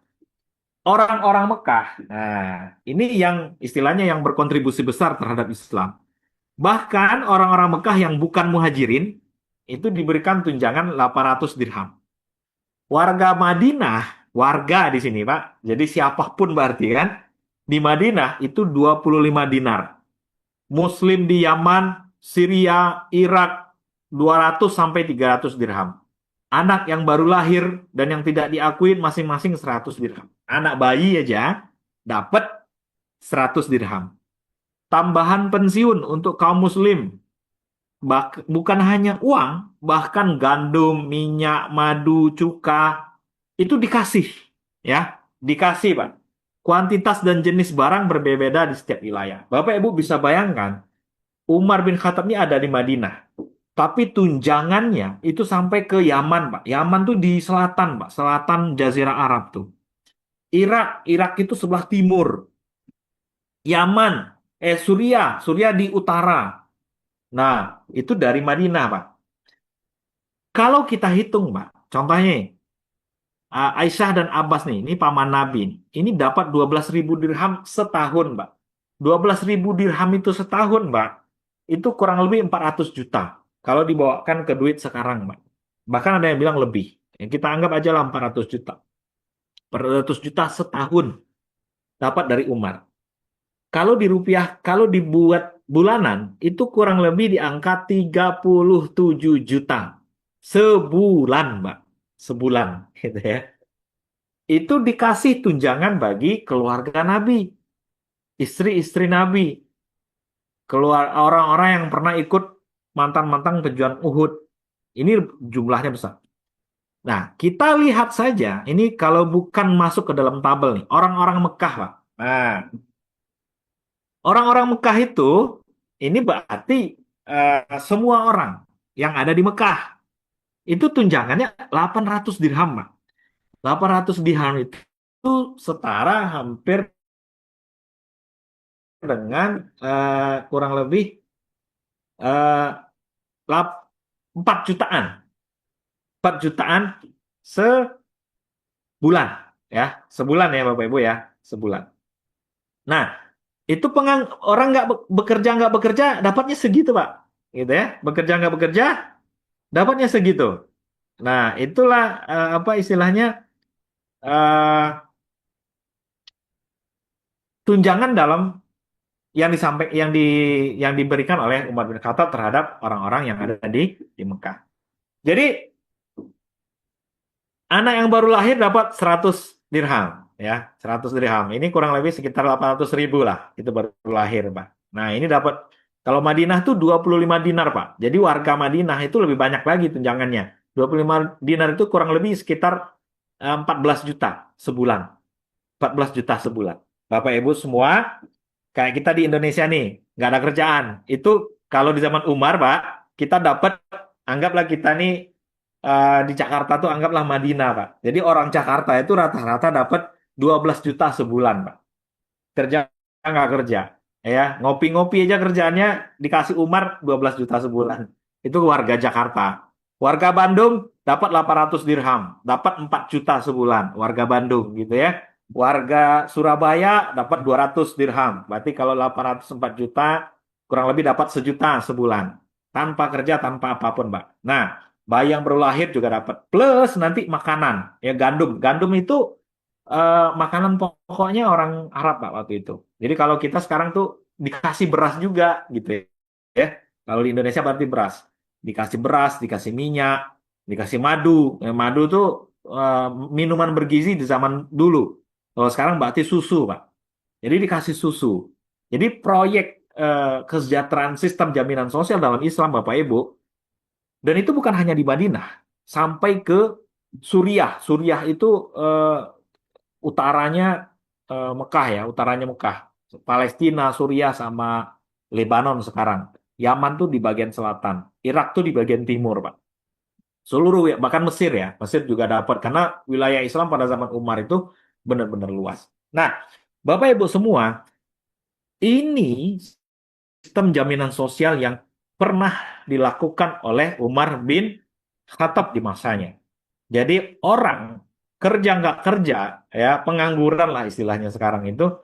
orang-orang Mekah. Nah, ini yang istilahnya yang berkontribusi besar terhadap Islam. Bahkan orang-orang Mekah yang bukan muhajirin, itu diberikan tunjangan 800 dirham. Warga Madinah, warga di sini Pak, jadi siapapun berarti kan, di Madinah itu 25 dinar. Muslim di Yaman, Syria, Irak 200 sampai 300 dirham. Anak yang baru lahir dan yang tidak diakuin masing-masing 100 dirham. Anak bayi aja dapat 100 dirham. Tambahan pensiun untuk kaum muslim. Bukan hanya uang, bahkan gandum, minyak, madu, cuka itu dikasih ya, dikasih Pak. Kuantitas dan jenis barang berbeda-beda di setiap wilayah. Bapak Ibu bisa bayangkan Umar bin Khattab ini ada di Madinah. Tapi tunjangannya itu sampai ke Yaman, Pak. Yaman tuh di selatan, Pak. Selatan Jazirah Arab tuh. Irak itu sebelah timur. Yaman, Suriah di utara. Nah, itu dari Madinah, Pak. Kalau kita hitung, Pak, contohnya Aisyah dan Abbas nih, ini paman Nabi. Ini dapat 12.000 dirham setahun, Pak. 12.000 dirham itu setahun, Pak. Itu kurang lebih 400 juta. Kalau dibawakan ke duit sekarang, Pak. Bahkan ada yang bilang lebih. Ya, kita anggap aja lah 400 juta. 400 juta setahun dapat dari Umar. Kalau di rupiah, kalau dibuat bulanan, itu kurang lebih di angka 37 juta. Sebulan, Mbak. Sebulan, gitu ya. Itu dikasih tunjangan bagi keluarga Nabi, istri-istri Nabi, keluar orang-orang yang pernah ikut mantan-mantan pejuang Uhud. Ini jumlahnya besar. Nah, kita lihat saja, ini kalau bukan masuk ke dalam tabel nih, orang-orang Mekah, Pak. Nah, orang-orang Mekah itu, ini berarti semua orang yang ada di Mekah, itu tunjangannya 800 dirham, Pak. 800 dirham itu setara hampir dengan kurang lebih eh, 4 jutaan. 4 jutaan sebulan. Ya, sebulan ya Bapak Ibu ya, sebulan. Nah, itu orang nggak bekerja dapatnya segitu Pak, gitu ya. Bekerja nggak bekerja dapatnya segitu. Nah, itulah apa istilahnya eh, tunjangan dalam yang disampaikan yang diberikan oleh Umar bin Khattab terhadap orang-orang yang ada di Mekah. Jadi anak yang baru lahir dapat 100 dirham, ya, 100 dirham. Ini kurang lebih sekitar 800 ribu lah, itu baru lahir, Pak. Nah, ini dapat, kalau Madinah tuh 25 dinar, Pak. Jadi warga Madinah itu lebih banyak lagi tunjangannya. 25 dinar itu kurang lebih sekitar 14 juta sebulan. 14 juta sebulan. Bapak Ibu semua, kayak kita di Indonesia nih, nggak ada kerjaan. Itu kalau di zaman Umar, Pak, kita dapat, anggaplah kita nih di Jakarta tuh anggaplah Madinah, Pak. Jadi orang Jakarta itu rata-rata dapat 12 juta sebulan, Pak. Kerja nggak kerja. Ya, ngopi-ngopi aja kerjaannya dikasih Umar 12 juta sebulan. Itu warga Jakarta. Warga Bandung dapat 800 dirham, dapat 4 juta sebulan, warga Bandung gitu ya. Warga Surabaya dapat 200 dirham. Berarti kalau 804 juta kurang lebih dapat sejuta sebulan. Tanpa kerja, tanpa apapun, Pak. Nah, bayi yang baru lahir juga dapat. Plus nanti makanan, ya gandum. Gandum itu makanan pokoknya orang Arab Pak waktu itu. Jadi kalau kita sekarang tuh dikasih beras juga gitu ya. Kalau di Indonesia berarti beras. Dikasih beras, dikasih minyak, dikasih madu. Madu tuh eh, minuman bergizi di zaman dulu. Kalau sekarang berarti susu Pak. Jadi dikasih susu. Jadi proyek kesejahteraan sistem jaminan sosial dalam Islam Bapak Ibu, dan itu bukan hanya di Madinah, sampai ke Suriah. Suriah itu utaranya Mekah ya, utaranya Mekah. Palestina, Suriah sama Lebanon sekarang. Yaman tuh di bagian selatan, Irak tuh di bagian timur, Pak. Seluruh ya, bahkan Mesir ya, Mesir juga dapat karena wilayah Islam pada zaman Umar itu benar-benar luas. Nah, Bapak Ibu semua, ini sistem jaminan sosial yang pernah dilakukan oleh Umar bin Khattab di masanya. Jadi orang kerja nggak kerja, ya pengangguran lah istilahnya sekarang itu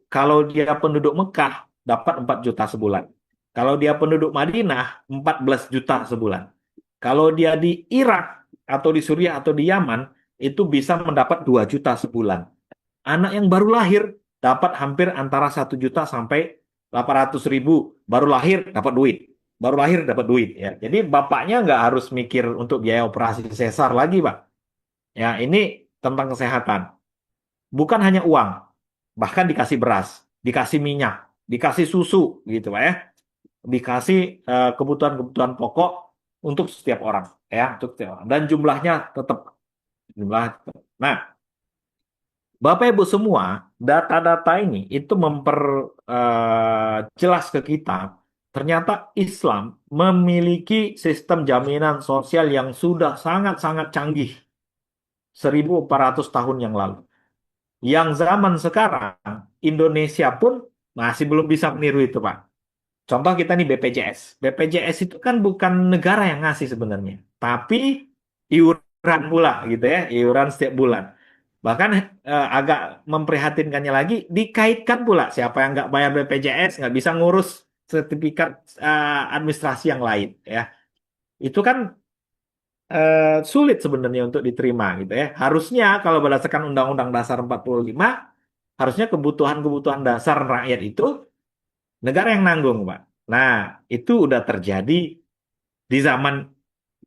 kalau dia penduduk Mekah dapat 4 juta sebulan. Kalau dia penduduk Madinah 14 juta sebulan. Kalau dia di Irak atau di Suriah atau di Yaman itu bisa mendapat 2 juta sebulan. Anak yang baru lahir dapat hampir antara 1 juta sampai 800 ribu. Baru lahir dapat duit. Baru lahir dapat duit ya. Jadi bapaknya nggak harus mikir untuk biaya operasi sesar lagi, Pak. Ya, ini tentang kesehatan. Bukan hanya uang, bahkan dikasih beras, dikasih minyak, dikasih susu gitu, Pak ya. Dikasih kebutuhan-kebutuhan pokok untuk setiap orang ya, untuk setiap orang. Dan jumlahnya tetap jumlah. Nah, Bapak Ibu semua, data-data ini itu memperjelas ke kita, ternyata Islam memiliki sistem jaminan sosial yang sudah sangat-sangat canggih 1400 tahun yang lalu. Yang zaman sekarang, Indonesia pun masih belum bisa meniru itu, Pak. Contoh kita nih BPJS. BPJS itu kan bukan negara yang ngasih sebenarnya, tapi iuran pula gitu ya, iuran setiap bulan. Bahkan agak memprihatinkannya lagi, dikaitkan pula siapa yang nggak bayar BPJS nggak bisa ngurus sertifikat administrasi yang lain ya. Itu kan sulit sebenarnya untuk diterima gitu ya. Harusnya kalau berdasarkan Undang-Undang Dasar 45, harusnya kebutuhan-kebutuhan dasar rakyat itu negara yang nanggung, Pak. Nah, itu udah terjadi di zaman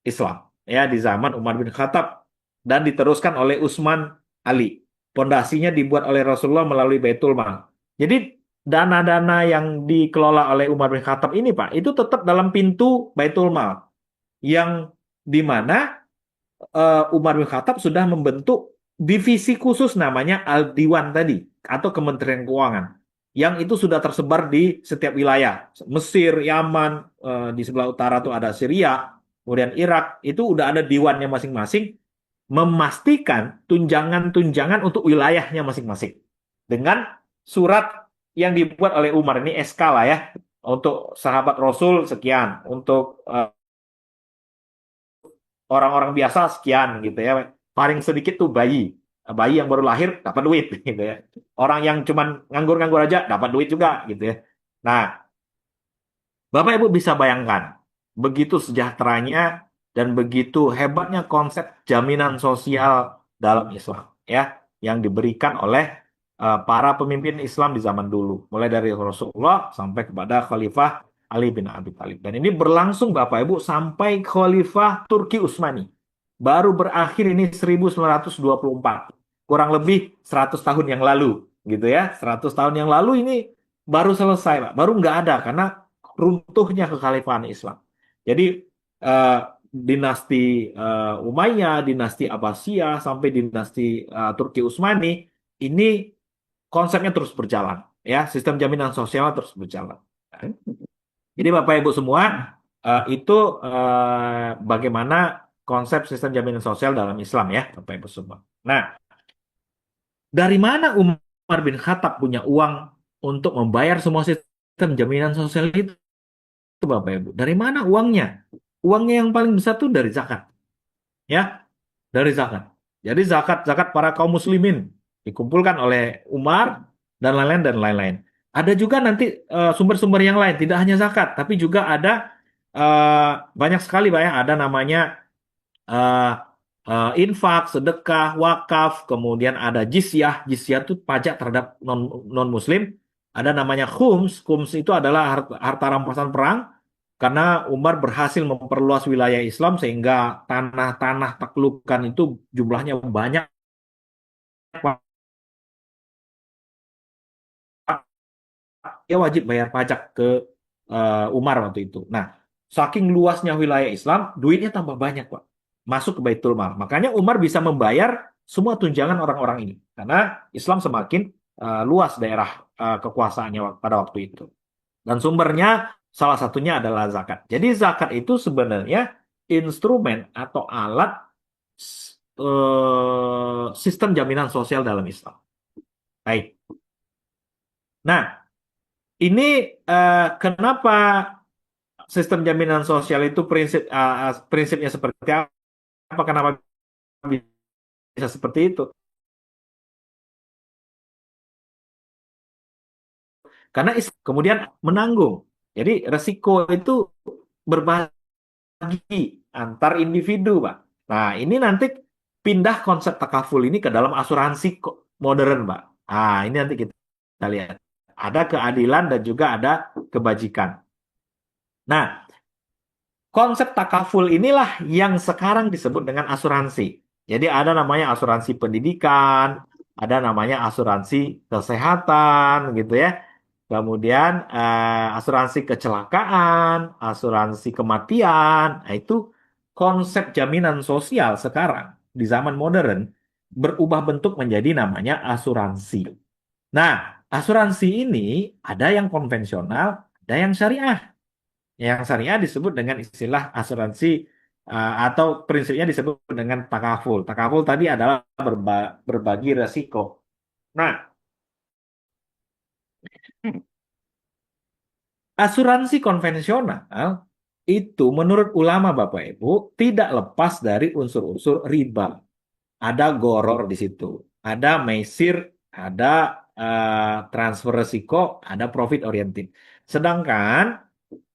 Islam, ya di zaman Umar bin Khattab dan diteruskan oleh Utsman Ali. Pondasinya dibuat oleh Rasulullah melalui Baitul Mal. Jadi dana-dana yang dikelola oleh Umar bin Khattab ini, Pak, itu tetap dalam pintu Baitul Mal yang di mana Umar bin Khattab sudah membentuk divisi khusus namanya Al-Diwan tadi atau Kementerian Keuangan yang itu sudah tersebar di setiap wilayah. Mesir, Yaman, di sebelah utara tuh ada Syria, kemudian Irak, itu udah ada diwannya masing-masing memastikan tunjangan-tunjangan untuk wilayahnya masing-masing. Dengan surat yang dibuat oleh Umar ini SK lah ya. Untuk sahabat Rasul sekian, untuk orang-orang biasa sekian gitu ya. Paling sedikit tuh bayi. Bayi yang baru lahir dapat duit gitu ya. Orang yang cuman nganggur-nganggur aja dapat duit juga gitu ya. Nah, Bapak Ibu bisa bayangkan begitu sejahteranya dan begitu hebatnya konsep jaminan sosial dalam Islam ya yang diberikan oleh para pemimpin Islam di zaman dulu, mulai dari Rasulullah sampai kepada Khalifah Ali bin Abi Thalib. Dan ini berlangsung Bapak Ibu sampai Khalifah Turki Utsmani. Baru berakhir ini 1924. Kurang lebih 100 tahun yang lalu gitu ya. 100 tahun yang lalu ini baru selesai, Pak. Baru nggak ada karena runtuhnya kekhalifahan Islam. Jadi eh, dinasti Umayyah, dinasti Abbasiyah sampai dinasti Turki Utsmani ini konsepnya terus berjalan, ya sistem jaminan sosial terus berjalan. Jadi Bapak Ibu semua itu bagaimana konsep sistem jaminan sosial dalam Islam ya Bapak Ibu semua. Nah, dari mana Umar bin Khattab punya uang untuk membayar semua sistem jaminan sosial itu? Bapak Ibu. Dari mana uangnya? Uangnya yang paling besar tuh dari zakat. Ya, dari zakat. Jadi zakat-zakat para kaum muslimin dikumpulkan oleh Umar dan lain-lain dan lain-lain. Ada juga nanti sumber-sumber yang lain, tidak hanya zakat, tapi juga ada eh, banyak sekali Pak ya, ada namanya eh, infak, sedekah, wakaf, kemudian ada jizyah. Jizyah itu pajak terhadap non muslim. Ada namanya khums. Khums itu adalah harta rampasan perang karena Umar berhasil memperluas wilayah Islam sehingga tanah-tanah taklukan itu jumlahnya banyak. Dia wajib bayar pajak ke Umar waktu itu. Nah, saking luasnya wilayah Islam, duitnya tambah banyak, Pak. Masuk ke Baitul Mal. Makanya Umar bisa membayar semua tunjangan orang-orang ini. Karena Islam semakin luas daerah kekuasaannya pada waktu itu. Dan sumbernya salah satunya adalah zakat. Jadi zakat itu sebenarnya instrumen atau alat sistem jaminan sosial dalam Islam. Baik. Nah, ini kenapa sistem jaminan sosial itu prinsipnya seperti apa? Kenapa bisa seperti itu? Karena kemudian menanggung. Jadi resiko itu berbagi antar individu, Pak. Nah, ini nanti pindah konsep takaful ini ke dalam asuransi modern, Pak. Ah, ini nanti kita lihat. Ada keadilan dan juga ada kebajikan. Nah, konsep takaful inilah yang sekarang disebut dengan asuransi. Jadi ada namanya asuransi pendidikan, ada namanya asuransi kesehatan, gitu ya. Kemudian asuransi kecelakaan, asuransi kematian. Nah, itu konsep jaminan sosial sekarang di zaman modern berubah bentuk menjadi namanya asuransi. Nah, asuransi ini ada yang konvensional, ada yang syariah. Yang syariah disebut dengan istilah asuransi atau prinsipnya disebut dengan takaful. Takaful tadi adalah berbagi resiko. Nah, asuransi konvensional itu menurut ulama Bapak Ibu tidak lepas dari unsur-unsur riba. Ada goror di situ, ada maisir, ada transfer resiko, ada profit oriented. Sedangkan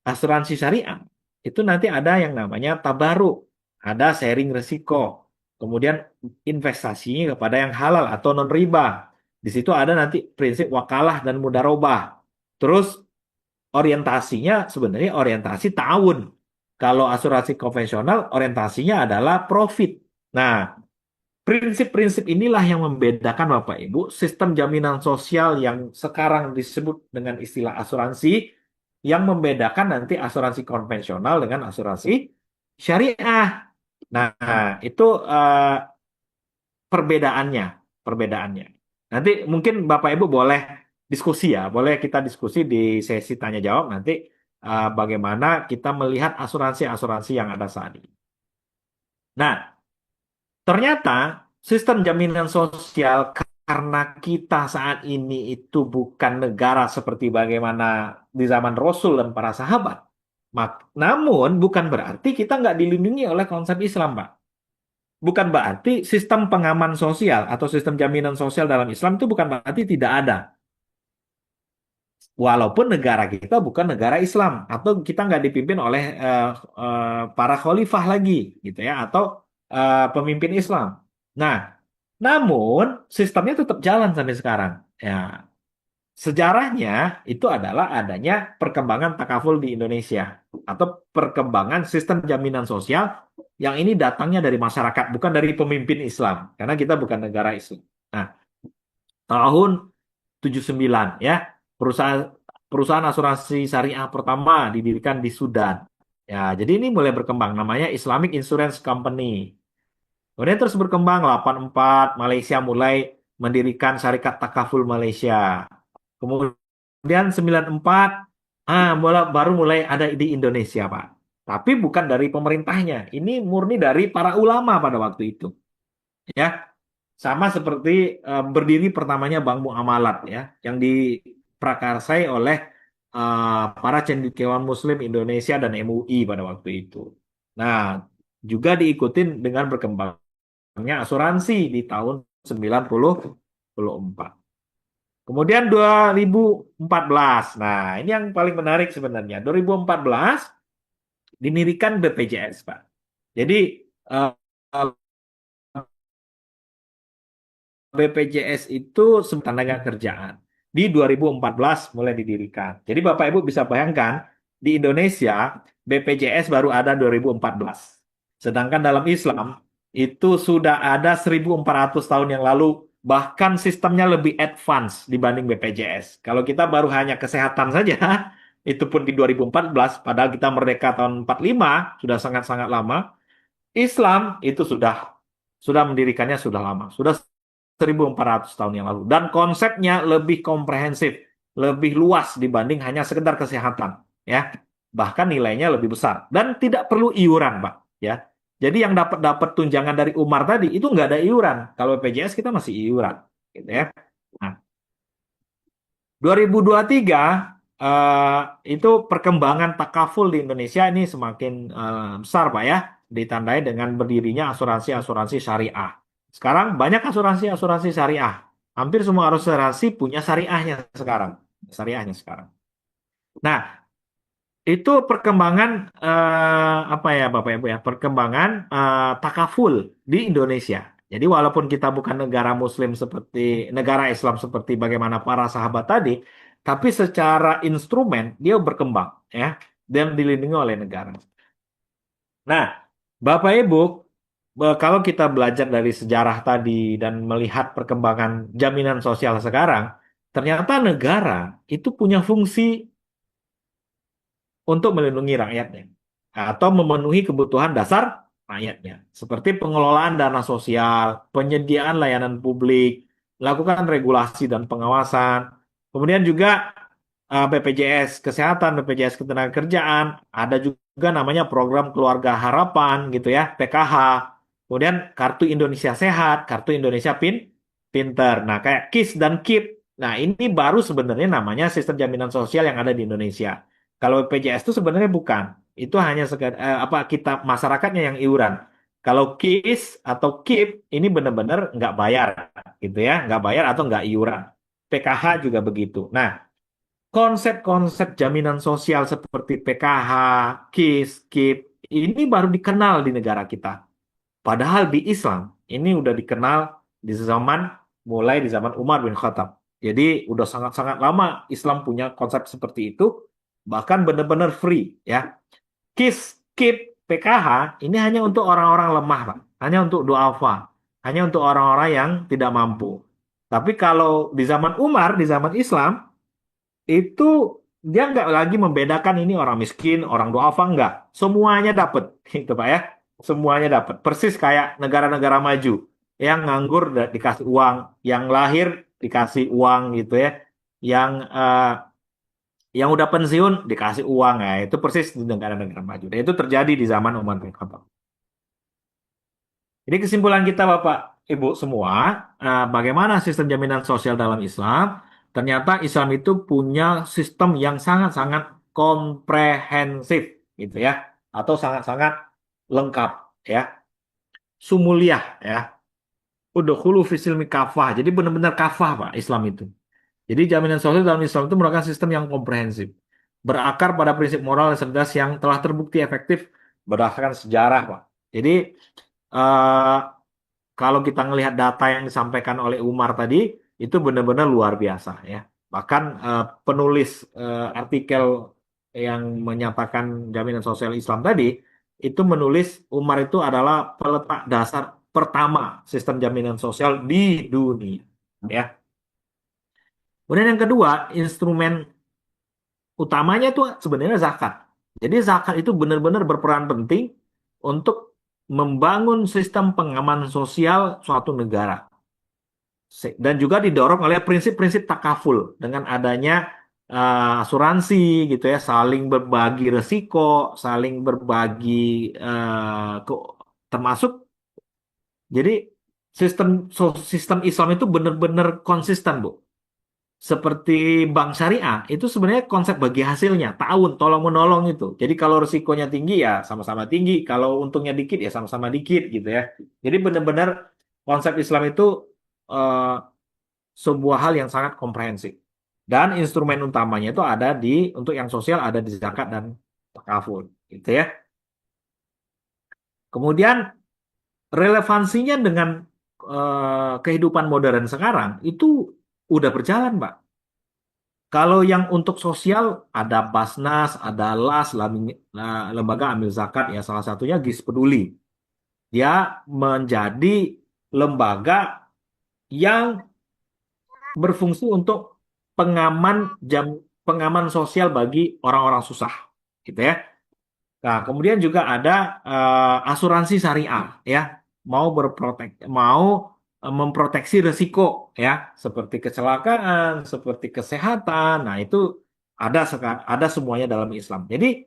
asuransi syariah itu nanti ada yang namanya tabaruk, ada sharing resiko, kemudian investasinya kepada yang halal atau non riba. Di situ ada nanti prinsip wakalah dan mudarobah. Terus orientasinya sebenarnya orientasi tahun. Kalau asuransi konvensional orientasinya adalah profit. Nah, prinsip-prinsip inilah yang membedakan Bapak Ibu sistem jaminan sosial yang sekarang disebut dengan istilah asuransi yang membedakan nanti asuransi konvensional dengan asuransi syariah. Nah, itu perbedaannya, perbedaannya. Nanti mungkin Bapak Ibu boleh diskusi ya, boleh kita diskusi di sesi tanya jawab nanti bagaimana kita melihat asuransi-asuransi yang ada saat ini. Nah, ternyata sistem jaminan sosial karena kita saat ini itu bukan negara seperti bagaimana di zaman Rasul dan para sahabat. Namun bukan berarti kita nggak dilindungi oleh konsep Islam, Pak. Bukan berarti sistem pengaman sosial atau sistem jaminan sosial dalam Islam itu bukan berarti tidak ada. Walaupun negara kita bukan negara Islam atau kita nggak dipimpin oleh para khalifah lagi, gitu ya, atau pemimpin Islam. Nah, namun sistemnya tetap jalan sampai sekarang. Ya, sejarahnya itu adalah adanya perkembangan takaful di Indonesia atau perkembangan sistem jaminan sosial yang ini datangnya dari masyarakat, bukan dari pemimpin Islam, karena kita bukan negara Islam. Nah, tahun 79 ya, perusahaan perusahaan asuransi syariah pertama didirikan di Sudan. Ya, jadi ini mulai berkembang namanya Islamic Insurance Company. Kemudian terus berkembang 84 Malaysia mulai mendirikan Syarikat Takaful Malaysia. Kemudian 94 baru mulai ada di Indonesia, Pak. Tapi bukan dari pemerintahnya. Ini murni dari para ulama pada waktu itu. Ya, sama seperti berdiri pertamanya Bank Muamalat ya, yang diprakarsai oleh para cendekiawan Muslim Indonesia dan MUI pada waktu itu. Nah, juga diikutin dengan berkembangnya asuransi di tahun 94. Kemudian 2014. Nah, ini yang paling menarik sebenarnya. 2014 didirikan BPJS, Pak. Jadi eh, BPJS itu tenaga kerjaan. Di 2014 mulai didirikan. Jadi Bapak Ibu bisa bayangkan, di Indonesia BPJS baru ada 2014. Sedangkan dalam Islam itu sudah ada 1400 tahun yang lalu, bahkan sistemnya lebih advance dibanding BPJS. Kalau kita baru hanya kesehatan saja, itu pun di 2014, padahal kita merdeka tahun 45, sudah sangat-sangat lama. Islam itu sudah mendirikannya sudah lama, sudah 1400 tahun yang lalu. Dan konsepnya lebih komprehensif, lebih luas dibanding hanya sekedar kesehatan, ya. Bahkan nilainya lebih besar dan tidak perlu iuran, Pak, ya. Jadi yang dapat tunjangan dari Umar tadi itu nggak ada iuran. Kalau BPJS kita masih iuran, gitu ya. Nah, 2023 eh, itu perkembangan takaful di Indonesia ini semakin besar, Pak ya, ditandai dengan berdirinya asuransi-asuransi syariah. Sekarang banyak asuransi-asuransi syariah. Hampir semua asuransi punya syariahnya sekarang. Syariahnya sekarang. Nah, itu perkembangan apa ya Bapak Ibu ya, perkembangan takaful di Indonesia. Jadi walaupun kita bukan negara Muslim seperti negara Islam seperti bagaimana para sahabat tadi, tapi secara instrumen dia berkembang ya dan dilindungi oleh negara. Nah, Bapak Ibu, kalau kita belajar dari sejarah tadi dan melihat perkembangan jaminan sosial sekarang, ternyata negara itu punya fungsi untuk melindungi rakyatnya atau memenuhi kebutuhan dasar rakyatnya, seperti pengelolaan dana sosial, penyediaan layanan publik, lakukan regulasi dan pengawasan. Kemudian juga BPJS Kesehatan, BPJS Ketenagakerjaan, ada juga namanya program Keluarga Harapan gitu ya, PKH. Kemudian Kartu Indonesia Sehat, Kartu Indonesia Pinter. Nah, kayak KIS dan KIP. Nah, ini baru sebenarnya namanya sistem jaminan sosial yang ada di Indonesia. Kalau BPJS itu sebenarnya bukan. Itu hanya apa kita masyarakatnya yang iuran. Kalau KIS atau KIP ini benar-benar nggak bayar gitu ya, nggak bayar atau nggak iuran. PKH juga begitu. Nah, konsep-konsep jaminan sosial seperti PKH, KIS, KIP ini baru dikenal di negara kita. Padahal di Islam ini udah dikenal di zaman mulai di zaman Umar bin Khattab. Jadi udah sangat-sangat lama Islam punya konsep seperti itu, bahkan benar-benar free ya. KIS, KIP, PKH ini hanya untuk orang-orang lemah, Pak. Hanya untuk duafa, hanya untuk orang-orang yang tidak mampu. Tapi kalau di zaman Umar, di zaman Islam, itu dia nggak lagi membedakan ini orang miskin, orang duafa, nggak. Semuanya dapat, gitu Pak ya. Semuanya dapat. Persis kayak negara-negara maju. Yang nganggur dikasih uang, yang lahir dikasih uang gitu ya. Yang yang udah pensiun dikasih uang ya. Itu persis di negara-negara maju. Dan itu terjadi di zaman Umar bin Khattab. Jadi kesimpulan kita Bapak Ibu semua, bagaimana sistem jaminan sosial dalam Islam? Ternyata Islam itu punya sistem yang sangat-sangat komprehensif gitu ya, atau sangat-sangat lengkap ya, sumuliyah ya. Udkhulu fisilmi kafah. Jadi benar-benar kafah Pak Islam itu. Jadi jaminan sosial dalam Islam itu merupakan sistem yang komprehensif, berakar pada prinsip moral dan cerdas yang telah terbukti efektif berdasarkan sejarah Pak. Jadi eh, kalau kita melihat data yang disampaikan oleh Umar tadi, itu benar-benar luar biasa ya. Bahkan penulis artikel yang menyatakan jaminan sosial Islam tadi, itu menulis Umar itu adalah peletak dasar pertama sistem jaminan sosial di dunia. Ya. Kemudian yang kedua, instrumen utamanya itu sebenarnya zakat. Jadi zakat itu benar-benar berperan penting untuk membangun sistem pengaman sosial suatu negara. Dan juga didorong oleh prinsip-prinsip takaful dengan adanya asuransi gitu ya, saling berbagi resiko, saling berbagi termasuk jadi sistem Islam itu benar-benar konsisten, Bu. Seperti bank syariah itu sebenarnya konsep bagi hasilnya, tahun tolong menolong itu. Jadi kalau risikonya tinggi ya sama-sama tinggi, kalau untungnya dikit ya sama-sama dikit gitu ya. Jadi benar-benar konsep Islam itu eh, sebuah hal yang sangat komprehensif. Dan instrumen utamanya itu ada di untuk yang sosial ada di zakat dan takaful, gitu ya. Kemudian relevansinya dengan kehidupan modern sekarang itu udah berjalan, Pak. Kalau yang untuk sosial ada Basnas, ada LAS, Lembaga Amil Zakat ya salah satunya GIS Peduli. Dia menjadi lembaga yang berfungsi untuk pengaman pengaman sosial bagi orang-orang susah, gitu ya. Nah, kemudian juga ada asuransi syariah, ya, mau memproteksi risiko, ya, seperti kecelakaan, seperti kesehatan. Nah, itu ada semuanya dalam Islam. Jadi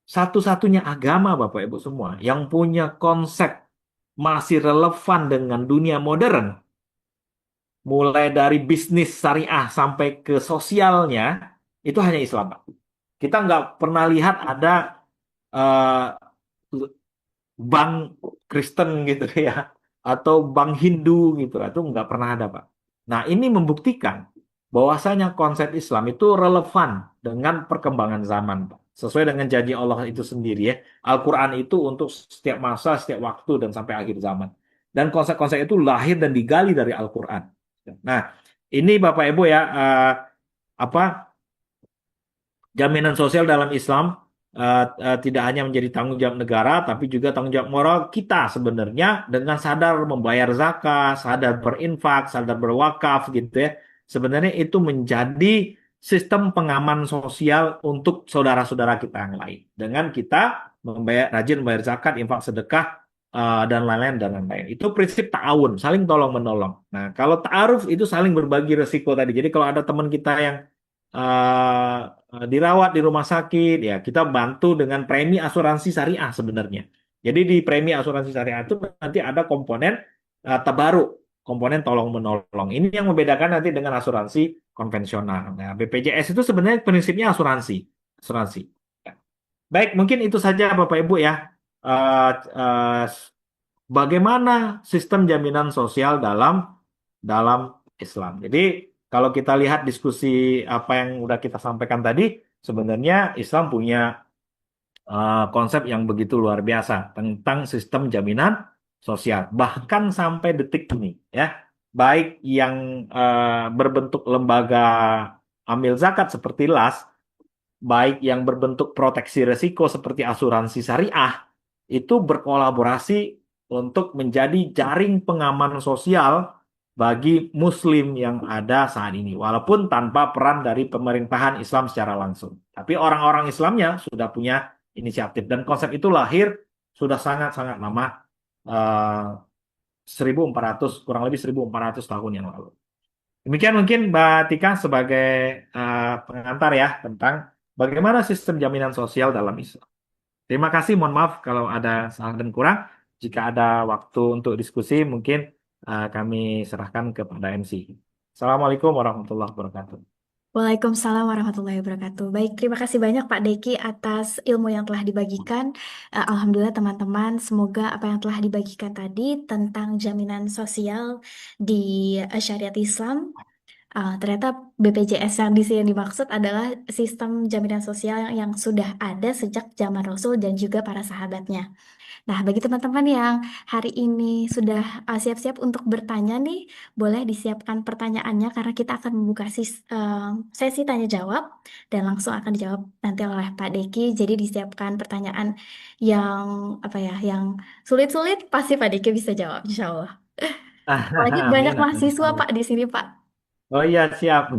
satu-satunya agama, Bapak Ibu semua, yang punya konsep masih relevan dengan dunia modern mulai dari bisnis syariah sampai ke sosialnya, itu hanya Islam, Pak. Kita nggak pernah lihat ada eh, bank Kristen gitu ya, atau bank Hindu gitu, itu nggak pernah ada, Pak. Nah, ini membuktikan bahwasanya konsep Islam itu relevan dengan perkembangan zaman, Pak. Sesuai dengan janji Allah itu sendiri ya. Al-Quran itu untuk setiap masa, setiap waktu, dan sampai akhir zaman. Dan konsep-konsep itu lahir dan digali dari Al-Quran. Nah, ini Bapak Ibu ya, apa jaminan sosial dalam Islam tidak hanya menjadi tanggung jawab negara, tapi juga tanggung jawab moral kita sebenarnya dengan sadar membayar zakat, sadar berinfak, sadar berwakaf gitu ya. Sebenarnya itu menjadi sistem pengaman sosial untuk saudara-saudara kita yang lain. Dengan kita rajin membayar zakat, infak, sedekah, dan lain-lain dan lain-lain. Itu prinsip ta'awun, saling tolong menolong. Nah, kalau ta'aruf itu saling berbagi resiko tadi. Jadi kalau ada teman kita yang dirawat di rumah sakit, ya kita bantu dengan premi asuransi syariah sebenarnya. Jadi di premi asuransi syariah itu nanti ada komponen tabaruk, komponen tolong menolong. Ini yang membedakan nanti dengan asuransi konvensional. Nah, BPJS itu sebenarnya prinsipnya asuransi, asuransi. Ya. Baik, mungkin itu saja Bapak Ibu ya. Eh, eh, Bagaimana sistem jaminan sosial dalam dalam Islam. Jadi kalau kita lihat diskusi apa yang udah kita sampaikan tadi, sebenarnya Islam punya konsep yang begitu luar biasa tentang sistem jaminan sosial. Bahkan sampai detik ini, ya, baik yang berbentuk lembaga amil zakat seperti LAS, baik yang berbentuk proteksi risiko seperti asuransi syariah, itu berkolaborasi untuk menjadi jaring pengaman sosial bagi Muslim yang ada saat ini, walaupun tanpa peran dari pemerintahan Islam secara langsung. Tapi orang-orang Islamnya sudah punya inisiatif dan konsep itu lahir sudah sangat-sangat lama, eh, 1400 kurang lebih 1400 tahun yang lalu. Demikian mungkin Mbak Tika sebagai pengantar ya tentang bagaimana sistem jaminan sosial dalam Islam. Terima kasih, mohon maaf kalau ada salah dan kurang. Jika ada waktu untuk diskusi, mungkin kami serahkan kepada MC. Assalamualaikum warahmatullahi wabarakatuh. Waalaikumsalam warahmatullahi wabarakatuh. Baik, terima kasih banyak Pak Deki atas ilmu yang telah dibagikan. Alhamdulillah teman-teman, semoga apa yang telah dibagikan tadi tentang jaminan sosial di syariat Islam, ternyata BPJS yang di sini dimaksud adalah sistem jaminan sosial yang sudah ada sejak zaman Rasul dan juga para sahabatnya. Nah, bagi teman-teman yang hari ini sudah siap-siap untuk bertanya nih, boleh disiapkan pertanyaannya karena kita akan membuka sesi tanya jawab dan langsung akan dijawab nanti oleh Pak Deki. Jadi disiapkan pertanyaan yang apa ya, yang sulit-sulit pasti Pak Deki bisa jawab, insya Allah. Apalagi banyak Amin, amin, mahasiswa amin. Pak di sini Pak. Oh iya, siap.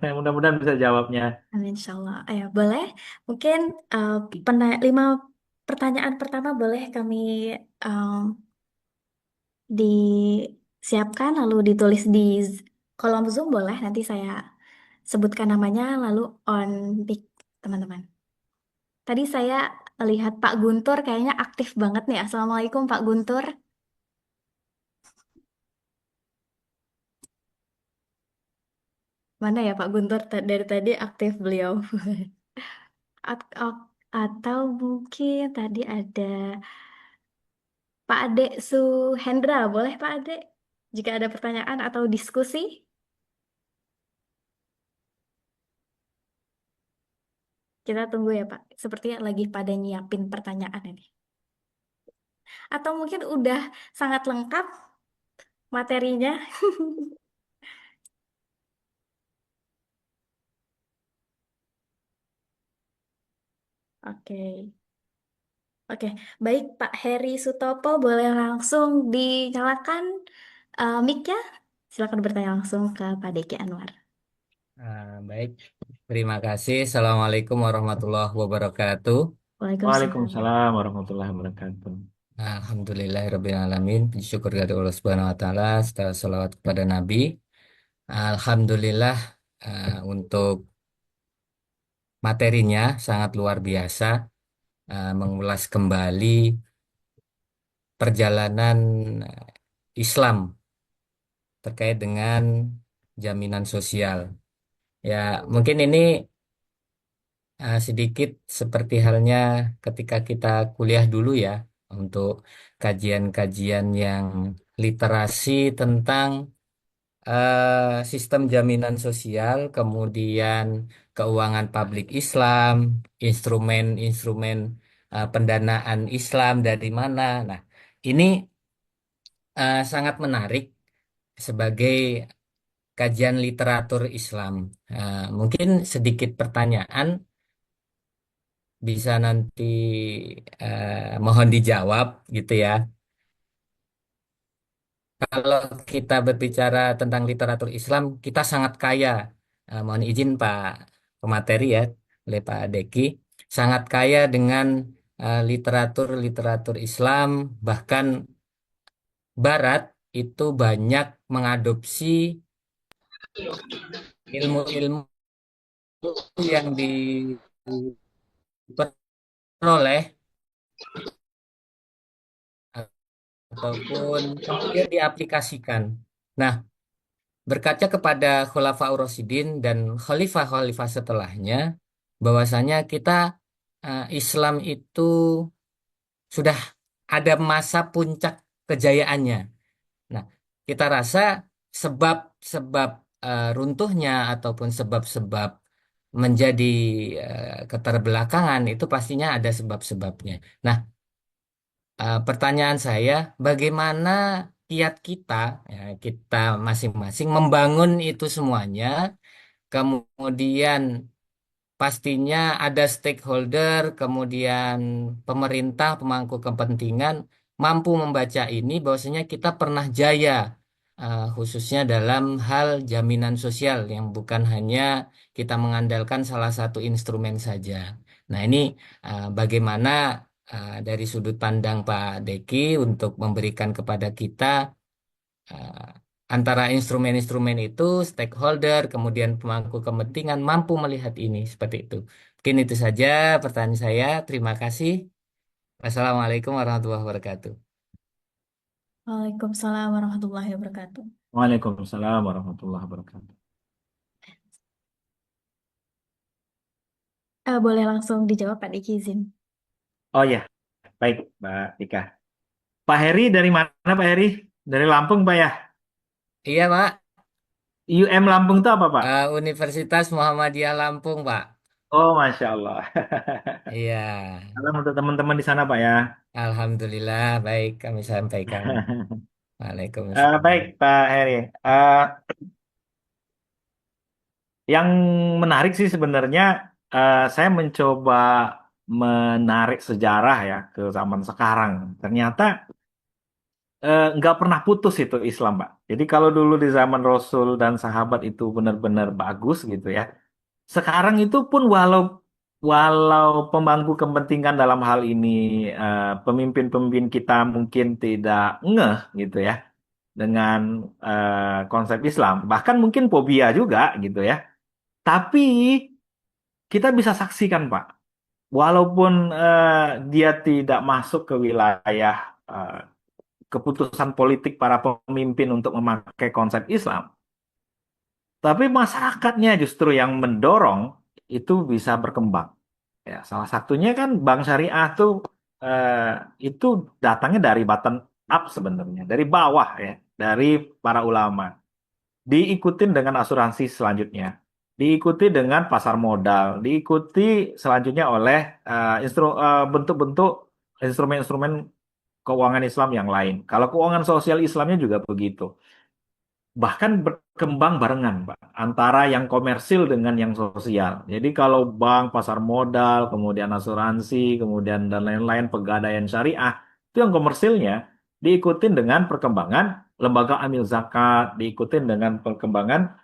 Mudah-mudahan bisa jawabnya. Amin, insya Allah. Ayo, boleh? Mungkin eh, 5 pertanyaan pertama boleh kami eh, disiapkan lalu ditulis di kolom Zoom boleh nanti saya sebutkan namanya lalu on mic teman-teman. Tadi saya lihat Pak Guntur kayaknya aktif banget nih. Assalamualaikum Pak Guntur. Mana ya Pak Guntur dari tadi aktif beliau. Atau mungkin tadi ada Pak Ade Suhendra. Boleh Pak Ade? Jika ada pertanyaan atau diskusi, kita tunggu ya Pak. Sepertinya lagi pada nyiapin pertanyaan ini. Atau mungkin udah sangat lengkap materinya. Oke, oke. Baik Pak Heri Sutopo, boleh langsung dinyalakan mic-nya. Silakan bertanya langsung ke Pak Deki Anwar. Baik, terima kasih. Assalamualaikum warahmatullahi wabarakatuh. Waalaikumsalam. Waalaikumsalam warahmatullahi wabarakatuh. Alhamdulillahirrabbilalamin. Puji syukur kepada Allah Subhanahu wa taala, serta salawat kepada Nabi. Alhamdulillah, untuk materinya sangat luar biasa, mengulas kembali perjalanan Islam terkait dengan jaminan sosial. Ya, mungkin ini sedikit seperti halnya ketika kita kuliah dulu ya, untuk kajian-kajian yang literasi tentang sistem jaminan sosial, kemudian keuangan publik Islam, instrumen-instrumen pendanaan Islam dari mana. Nah, ini sangat menarik sebagai kajian literatur Islam. Mungkin sedikit pertanyaan bisa nanti mohon dijawab gitu ya. Kalau kita berbicara tentang literatur Islam, kita sangat kaya. Mohon izin Pak pemateri ya, oleh Pak Deki, sangat kaya dengan literatur-literatur Islam, bahkan Barat itu banyak mengadopsi ilmu-ilmu yang diperoleh ataupun kemudian diaplikasikan. Nah, berkaca kepada Khulafaur Rasyidin dan khalifah-khalifah setelahnya, bahwasanya kita Islam itu sudah ada masa puncak kejayaannya. Nah, kita rasa sebab-sebab runtuhnya ataupun sebab-sebab menjadi keterbelakangan itu pastinya ada sebab-sebabnya. Nah, pertanyaan saya, bagaimana kiat kita, ya, kita masing-masing membangun itu semuanya, kemudian pastinya ada stakeholder, kemudian pemerintah, pemangku kepentingan mampu membaca ini bahwasanya kita pernah jaya, khususnya dalam hal jaminan sosial yang bukan hanya kita mengandalkan salah satu instrumen saja. Nah, ini bagaimana dari sudut pandang Pak Deki untuk memberikan kepada kita eh, antara instrumen-instrumen itu, stakeholder, kemudian pemangku kepentingan mampu melihat ini seperti itu. Mungkin itu saja pertanyaan saya. Terima kasih. Wassalamualaikum warahmatullahi wabarakatuh. Waalaikumsalam warahmatullahi wabarakatuh. Waalaikumsalam warahmatullahi wabarakatuh. Boleh langsung dijawab Pak Diki izin. Oh ya, baik Mbak Tika. Pak Heri dari mana Pak Heri? Dari Lampung Pak ya? Iya, Pak. UM Lampung itu apa Pak? Universitas Muhammadiyah Lampung, Pak. Oh Masya Allah. Iya. Salam untuk teman-teman di sana Pak ya. Alhamdulillah, baik kami sampaikan. Baik Waalaikumsalam. Pak Heri. Yang menarik sih sebenarnya saya mencoba menarik sejarah ya ke zaman sekarang. Ternyata nggak pernah putus itu Islam, Pak. Jadi kalau dulu di zaman Rasul dan sahabat itu benar-benar bagus gitu ya. Sekarang itu pun walau walau pemangku kepentingan dalam hal ini pemimpin-pemimpin kita mungkin tidak ngeh gitu ya dengan konsep Islam, bahkan mungkin fobia juga gitu ya. Tapi kita bisa saksikan, Pak, walaupun dia tidak masuk ke wilayah eh, keputusan politik para pemimpin untuk memakai konsep Islam, tapi masyarakatnya justru yang mendorong itu bisa berkembang. Ya, salah satunya kan bank syariah tuh eh, itu datangnya dari bottom up sebenarnya, dari bawah ya, dari para ulama. Diikutin dengan asuransi selanjutnya, diikuti dengan pasar modal, diikuti selanjutnya oleh bentuk-bentuk instrumen-instrumen keuangan Islam yang lain. Kalau keuangan sosial Islamnya juga begitu. Bahkan berkembang barengan, Pak, antara yang komersil dengan yang sosial. Jadi kalau bank, pasar modal, kemudian asuransi, kemudian dan lain-lain pegadaian syariah, itu yang komersilnya diikutin dengan perkembangan lembaga amil zakat, diikutin dengan perkembangan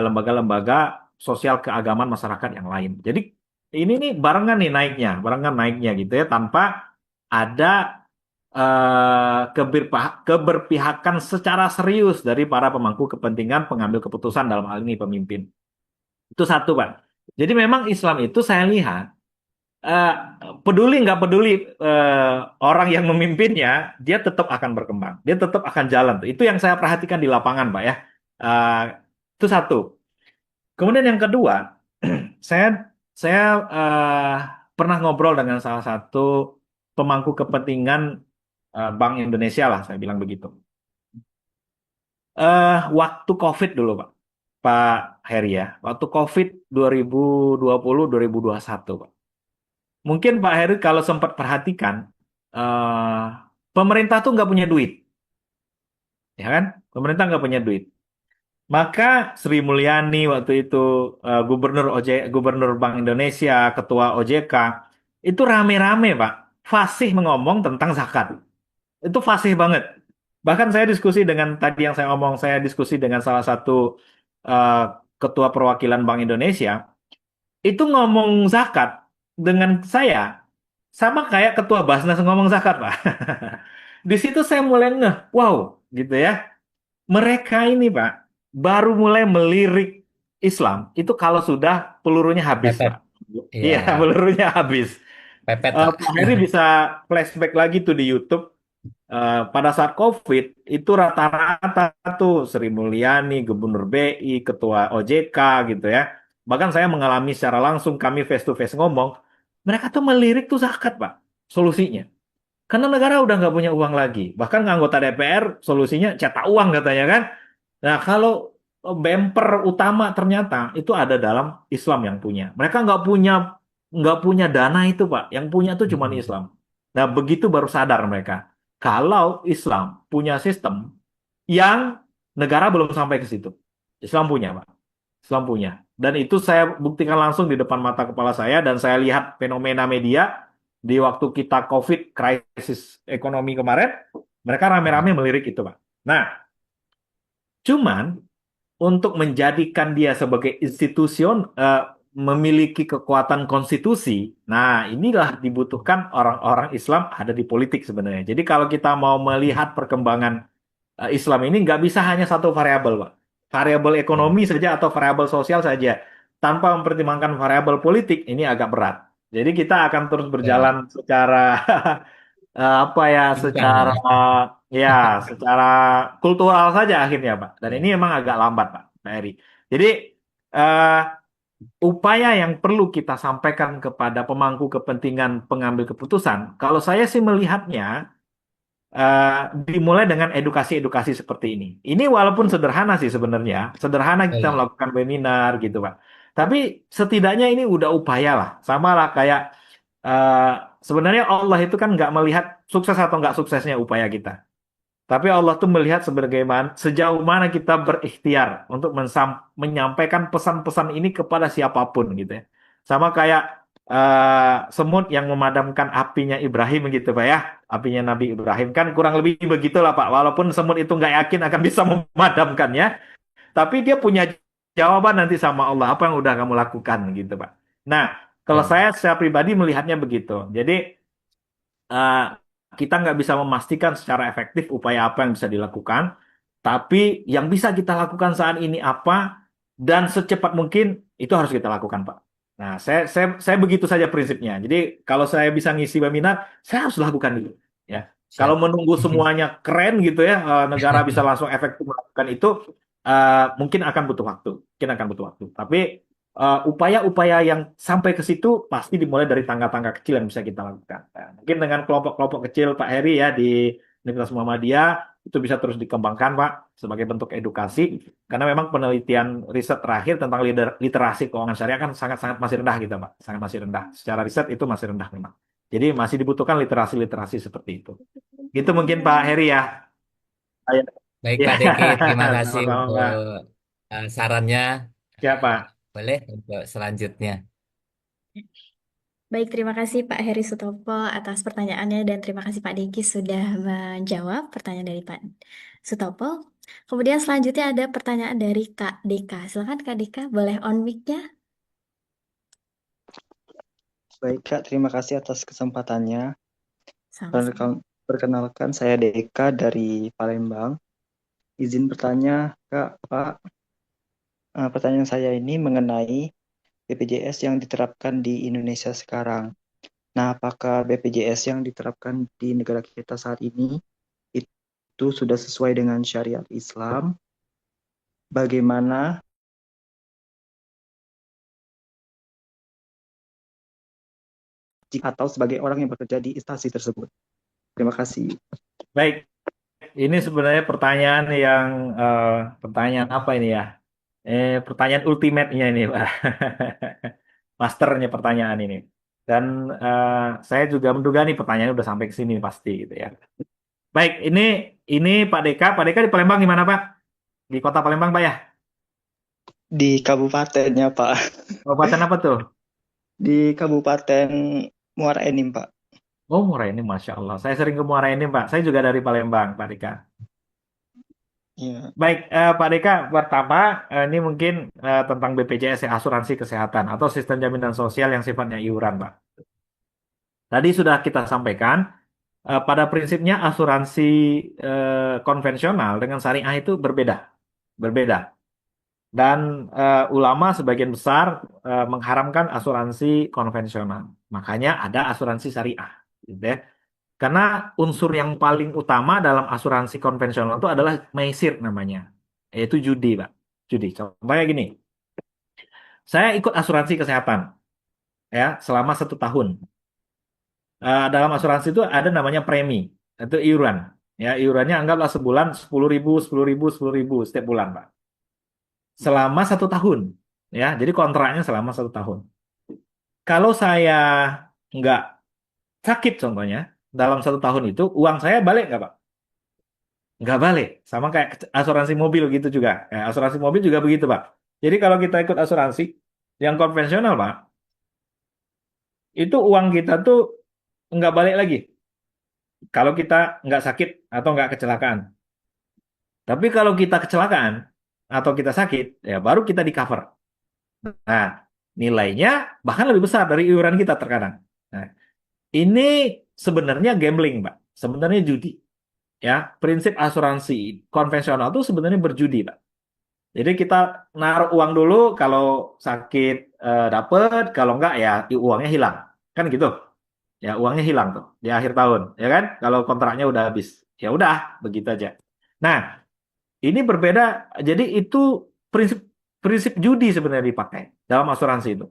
lembaga-lembaga sosial keagamaan masyarakat yang lain. Jadi ini nih barengan naiknya gitu ya, tanpa ada keberpihakan secara serius dari para pemangku kepentingan pengambil keputusan dalam hal ini pemimpin. Itu satu, Pak. Jadi memang Islam itu saya lihat eh, peduli nggak peduli orang yang memimpinnya, dia tetap akan berkembang, dia tetap akan jalan. Itu yang saya perhatikan di lapangan, Pak ya. Eh, itu satu. Kemudian yang kedua, saya saya eh, pernah ngobrol dengan salah satu pemangku kepentingan Bank Indonesia lah, saya bilang begitu. Waktu COVID dulu, Pak. Pak Heri ya. Waktu COVID 2020-2021, Pak. Mungkin Pak Heri kalau sempat perhatikan, eh, pemerintah tuh nggak punya duit, ya kan? Pemerintah nggak punya duit. Maka Sri Mulyani waktu itu Gubernur Bank Indonesia, Ketua OJK, itu rame-rame, Pak, fasih ngomong tentang zakat. Itu fasih banget. Bahkan saya diskusi dengan tadi yang saya omong, saya diskusi dengan salah satu eh, ketua perwakilan Bank Indonesia, itu ngomong zakat dengan saya sama kayak ketua Basnas ngomong zakat, Pak. Di situ saya mulai ngeh, wow, gitu ya. Mereka ini, Pak, baru mulai melirik Islam itu kalau sudah pelurunya habis, Pepet. Pak. Iya, Iya, pelurunya habis. pepet, Pak. Pak Heri bisa flashback lagi tuh di YouTube. Pada saat COVID itu rata-rata tuh Sri Mulyani, Gubernur BI, Ketua OJK gitu ya. Bahkan saya mengalami secara langsung kami face to face ngomong, mereka tuh melirik tuh zakat, Pak, solusinya. Karena negara udah nggak punya uang lagi. Bahkan anggota DPR solusinya cetak uang katanya kan. Nah, kalau bumper utama ternyata itu ada dalam Islam yang punya. Mereka nggak punya dana itu, Pak. Yang punya tuh cuma Mm-mm. Islam. Nah, begitu baru sadar mereka. Kalau Islam punya sistem yang negara belum sampai ke situ. Islam punya, Pak. Islam punya. Dan itu saya buktikan langsung di depan mata kepala saya dan saya lihat fenomena media di waktu kita COVID krisis ekonomi kemarin, mereka rame-rame melirik itu, Pak. Nah, cuman untuk menjadikan dia sebagai memiliki kekuatan konstitusi. Nah, inilah dibutuhkan orang-orang Islam ada di politik sebenarnya. Jadi kalau kita mau melihat perkembangan Islam ini nggak bisa hanya satu variabel, Pak. Variabel Iya. ekonomi saja atau variabel sosial saja. Tanpa mempertimbangkan variabel politik, ini agak berat. Jadi kita akan terus Ya, berjalan secara apa ya, bincang secara ya. ya, secara kultural saja akhirnya, Pak. Dan ini Ya. memang agak lambat, Pak Eri. Jadi eh, upaya yang perlu kita sampaikan kepada pemangku kepentingan pengambil keputusan, kalau saya sih melihatnya eh, dimulai dengan edukasi-edukasi seperti ini. Ini walaupun sederhana sih sebenarnya, sederhana kita Iya. melakukan webinar gitu, Pak. Tapi setidaknya ini udah upaya lah, sama lah kayak eh, sebenarnya Allah itu kan nggak melihat sukses atau nggak suksesnya upaya kita. Tapi Allah tuh melihat sebagaimana sejauh mana kita berikhtiar untuk menyampaikan pesan-pesan ini kepada siapapun gitu ya. Sama kayak semut yang memadamkan apinya Ibrahim gitu, Pak ya. Apinya Nabi Ibrahim kan kurang lebih begitulah, Pak. Walaupun semut itu nggak yakin akan bisa memadamkannya, tapi dia punya jawaban nanti sama Allah apa yang udah kamu lakukan gitu, Pak. Nah, kalau Ya. saya secara pribadi melihatnya begitu. Jadi eh, kita nggak bisa memastikan secara efektif upaya apa yang bisa dilakukan, tapi yang bisa kita lakukan saat ini apa dan secepat mungkin itu harus kita lakukan, Pak. Nah, saya begitu saja prinsipnya. Jadi kalau saya bisa ngisi webinar, saya harus lakukan itu. Ya, kalau Siap. menunggu semuanya keren gitu ya, negara bisa langsung efektif melakukan itu, mungkin akan butuh waktu, mungkin akan butuh waktu. Tapi upaya-upaya yang sampai ke situ pasti dimulai dari tangga-tangga kecil yang bisa kita lakukan. Nah, mungkin dengan kelompok-kelompok kecil Pak Heri ya di Universitas Muhammadiyah itu bisa terus dikembangkan, Pak, sebagai bentuk edukasi. Karena memang penelitian riset terakhir tentang literasi keuangan syariah kan sangat-sangat masih rendah gitu, Pak. Sangat masih rendah. Secara riset itu masih rendah memang. Jadi masih dibutuhkan literasi-literasi seperti itu. Gitu mungkin Pak Heri ya. Ayo. Baik Ya, Pak Deki, terima kasih sama-sama untuk Pak. sarannya. Ya, Pak. Boleh untuk selanjutnya. Baik, terima kasih Pak Heri Sutopo atas pertanyaannya dan terima kasih Pak Diki sudah menjawab pertanyaan dari Pak Sutopo. Kemudian selanjutnya ada pertanyaan dari Kak Deka. Silakan Kak Deka, boleh on mic-nya? Baik, Kak, terima kasih atas kesempatannya. Sama-sama. Perkenalkan, saya Deka dari Palembang. Izin bertanya, Kak, Pak, pertanyaan saya ini mengenai BPJS yang diterapkan di Indonesia sekarang. Nah, apakah BPJS yang diterapkan di negara kita saat ini itu sudah sesuai dengan syariat Islam? Bagaimana atau sebagai orang yang bekerja di instansi tersebut. Terima kasih. Baik, ini sebenarnya pertanyaan yang pertanyaan apa ini ya? Pertanyaan ultimate-nya ini, Pak. Masternya pertanyaan ini. Dan saya juga menduga nih pertanyaannya udah sampai ke sini pasti gitu ya. Baik, ini Pak Deka. Pak Deka di Palembang gimana, Pak? Di kota Palembang, Pak ya? Di kabupatennya, Pak. Kabupaten apa tuh? Di Kabupaten Muara Enim, Pak. Oh, Muara Enim, Masya Allah. Saya sering ke Muara Enim, Pak. Saya juga dari Palembang, Pak Deka. Ya. Baik, Pak Deka, pertama ini mungkin tentang BPJS, ya, asuransi kesehatan atau sistem jaminan sosial yang sifatnya iuran, Pak. Tadi sudah kita sampaikan, pada prinsipnya asuransi konvensional dengan syariah itu berbeda, berbeda. Dan ulama sebagian besar mengharamkan asuransi konvensional. Makanya ada asuransi syariah, gitu ya. Karena unsur yang paling utama dalam asuransi konvensional itu adalah maisir namanya, yaitu judi, Pak. Judi. Contohnya gini, saya ikut asuransi kesehatan ya selama 1 tahun. Dalam asuransi itu ada namanya premi, itu iuran. Ya, iurannya anggaplah sebulan 10.000, 10.000, 10.000 setiap bulan, Pak. Selama 1 tahun, ya. Jadi kontraknya selama 1 tahun. Kalau saya nggak sakit, contohnya, dalam 1 tahun itu uang saya balik nggak, Pak? Nggak balik. Sama kayak asuransi mobil gitu juga. Asuransi mobil juga begitu, Pak. Jadi kalau kita ikut asuransi yang konvensional, Pak, itu uang kita tuh nggak balik lagi. Kalau kita nggak sakit atau nggak kecelakaan. Tapi kalau kita kecelakaan atau kita sakit, ya baru kita di cover. Nah, nilainya bahkan lebih besar dari iuran kita terkadang. Nah, ini sebenarnya gambling, Pak. Sebenarnya judi. Ya, prinsip asuransi konvensional itu sebenarnya berjudi, Pak. Jadi kita naruh uang dulu, kalau sakit dapat, kalau enggak ya uangnya hilang. Kan gitu. Ya, uangnya hilang tuh di akhir tahun, ya kan? Kalau kontraknya udah habis. Ya udah, begitu aja. Nah, ini berbeda. Jadi itu prinsip prinsip judi sebenarnya dipakai dalam asuransi itu.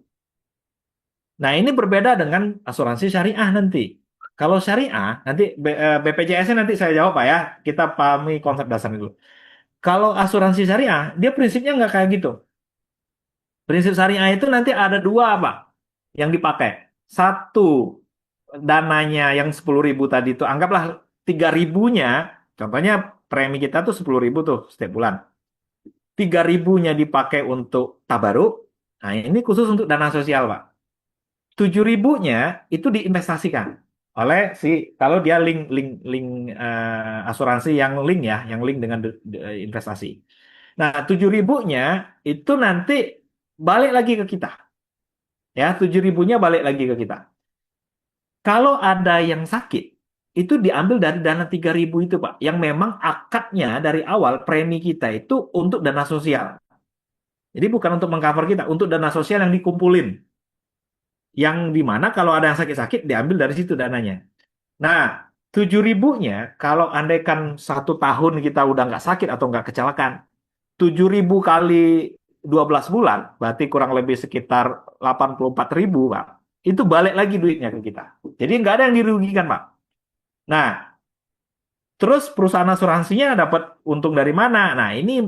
Nah, ini berbeda dengan asuransi syariah nanti. Kalau syariah, nanti BPJS-nya nanti saya jawab, Pak ya. Kita pahami konsep dasar dulu. Kalau asuransi syariah, dia prinsipnya nggak kayak gitu. Prinsip syariah itu nanti ada dua, Pak, yang dipakai. Satu, dananya yang 10.000 tadi itu, anggaplah 3.000-nya, contohnya premi kita tuh 10.000 tuh setiap bulan. 3.000-nya dipakai untuk tabaruk. Nah, ini khusus untuk dana sosial, Pak. 7.000-nya itu diinvestasikan oleh si, kalau dia link asuransi yang link ya, yang link dengan investasi. Nah, 7.000-nya itu nanti balik lagi ke kita. Ya, 7.000-nya balik lagi ke kita. Kalau ada yang sakit, itu diambil dari dana 3.000 itu, Pak. Yang memang akadnya dari awal premi kita itu untuk dana sosial. Jadi bukan untuk mengcover kita, untuk dana sosial yang dikumpulin. Yang dimana kalau ada yang sakit-sakit diambil dari situ dananya. Nah, 7.000-nya kalau andaikan 1 tahun kita udah nggak sakit atau nggak kecelakaan, 7.000 kali 12 bulan, berarti kurang lebih sekitar 84.000, Pak. Itu balik lagi duitnya ke kita. Jadi nggak ada yang dirugikan, Pak. Nah, terus perusahaan asuransinya dapat untung dari mana? Nah, ini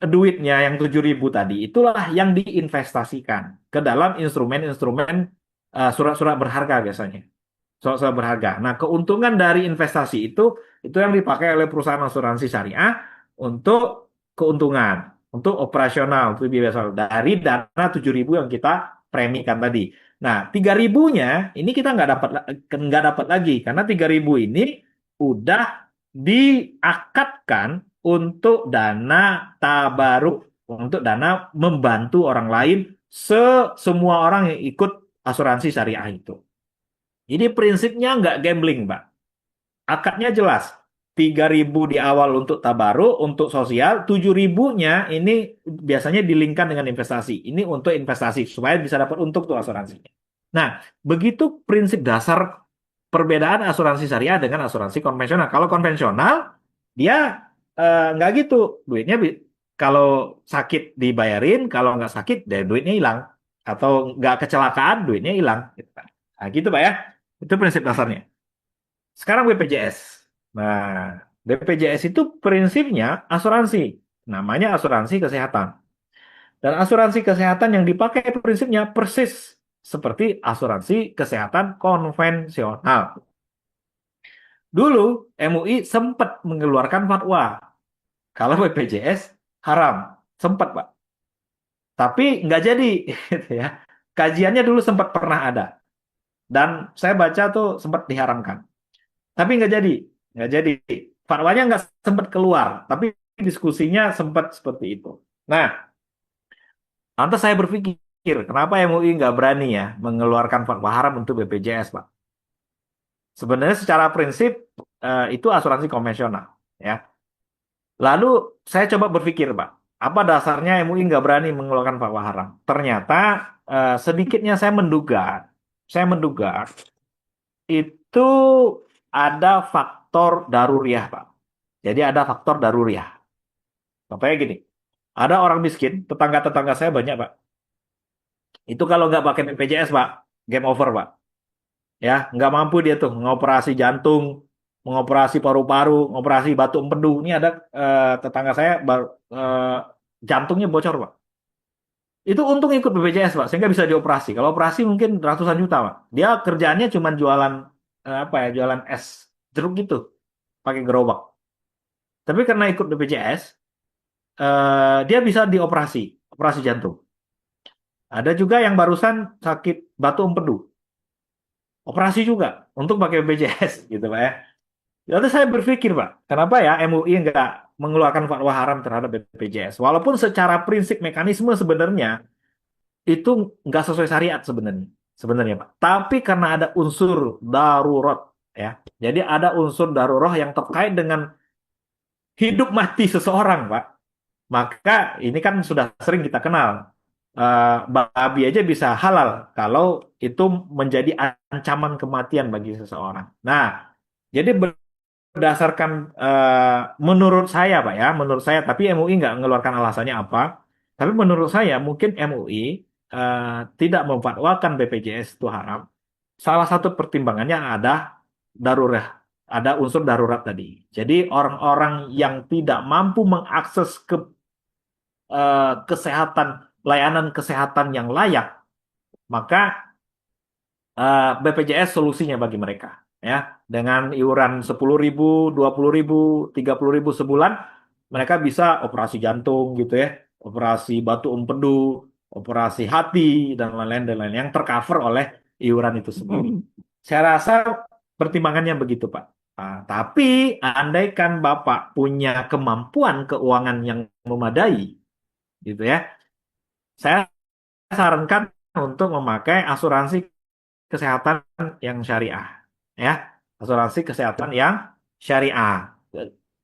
duitnya yang 7.000 tadi, itulah yang diinvestasikan ke dalam instrumen-instrumen surat-surat berharga biasanya. Surat-surat berharga. Nah, keuntungan dari investasi itu yang dipakai oleh perusahaan asuransi syariah untuk keuntungan, untuk operasional, itu biasa dari dana 7.000 yang kita premikan tadi. Nah, 3.000-nya ini kita nggak dapat lagi karena 3.000 ini udah diakatkan untuk dana tabaruk, untuk dana membantu orang lain, semua orang yang ikut asuransi syariah itu. Jadi prinsipnya nggak gambling, Pak. Akadnya jelas. 3.000 di awal untuk tabaruk, untuk sosial, 7.000-nya ini biasanya dilingkan dengan investasi. Ini untuk investasi, supaya bisa dapat untung tuh asuransinya. Nah, begitu prinsip dasar perbedaan asuransi syariah dengan asuransi konvensional. Kalau konvensional, dia nggak gitu. Duitnya kalau sakit dibayarin, kalau nggak sakit, dan duitnya hilang. Atau nggak kecelakaan, duitnya hilang. Gitu kan. Nah, gitu Pak ya. Itu prinsip dasarnya. Sekarang BPJS. Nah, BPJS itu prinsipnya asuransi. Namanya asuransi kesehatan. Dan asuransi kesehatan yang dipakai prinsipnya persis seperti asuransi kesehatan konvensional. Dulu MUI sempat mengeluarkan fatwa kalau BPJS haram. Sempat, Pak. Tapi nggak jadi, gitu ya. Kajiannya dulu sempat pernah ada. Dan saya baca tuh sempat diharamkan. Tapi nggak jadi. Nggak jadi. Fatwanya nggak sempat keluar. Tapi diskusinya sempat seperti itu. Nah, lantas saya berpikir, kenapa MUI nggak berani ya mengeluarkan fatwa haram untuk BPJS, Pak? Sebenarnya secara prinsip itu asuransi konvensional, ya. Lalu saya coba berpikir, Pak, apa dasarnya MUI nggak berani mengeluarkan fatwa haram? Ternyata sedikitnya saya menduga itu ada faktor daruriyah, Pak. Jadi ada faktor daruriyah. Bapaknya gini, ada orang miskin, tetangga-tetangga saya banyak, Pak. Itu kalau nggak pakai BPJS, Pak, game over, Pak. Ya, nggak mampu dia tuh mengoperasi jantung, mengoperasi paru-paru, mengoperasi batu empedu. Ini ada tetangga saya jantungnya bocor, Pak. Itu untung ikut BPJS, Pak, sehingga bisa dioperasi. Kalau operasi mungkin ratusan juta, Pak. Dia kerjaannya cuma jualan apa ya, jualan es jeruk gitu, pakai gerobak. Tapi karena ikut BPJS, dia bisa dioperasi, operasi jantung. Ada juga yang barusan sakit batu empedu, operasi juga untuk pakai BPJS, gitu, Pak ya. Lalu saya berpikir, Pak, kenapa ya MUI nggak mengeluarkan fatwa haram terhadap BPJS? Walaupun secara prinsip mekanisme sebenarnya itu nggak sesuai syariat sebenarnya Pak. Tapi karena ada unsur darurat, ya. Jadi ada unsur darurat yang terkait dengan hidup mati seseorang, Pak. Maka ini kan sudah sering kita kenal. Babi aja bisa halal kalau itu menjadi ancaman kematian bagi seseorang. Nah, jadi berdasarkan menurut saya, Pak ya, menurut saya, tapi MUI nggak mengeluarkan alasannya apa. Tapi menurut saya mungkin MUI tidak memfatwakan BPJS itu haram. Salah satu pertimbangannya ada darurat, ada unsur darurat tadi. Jadi orang-orang yang tidak mampu mengakses ke kesehatan, layanan kesehatan yang layak, maka BPJS solusinya bagi mereka, ya, dengan iuran 10.000, 20.000, 30.000 sebulan, mereka bisa operasi jantung gitu ya, operasi batu empedu, operasi hati dan lain-lain yang tercover oleh iuran itu sendiri. Saya rasa pertimbangannya begitu, Pak. Tapi andaikan Bapak punya kemampuan keuangan yang memadai, gitu ya, saya sarankan untuk memakai asuransi kesehatan yang syariah, ya, asuransi kesehatan yang syariah,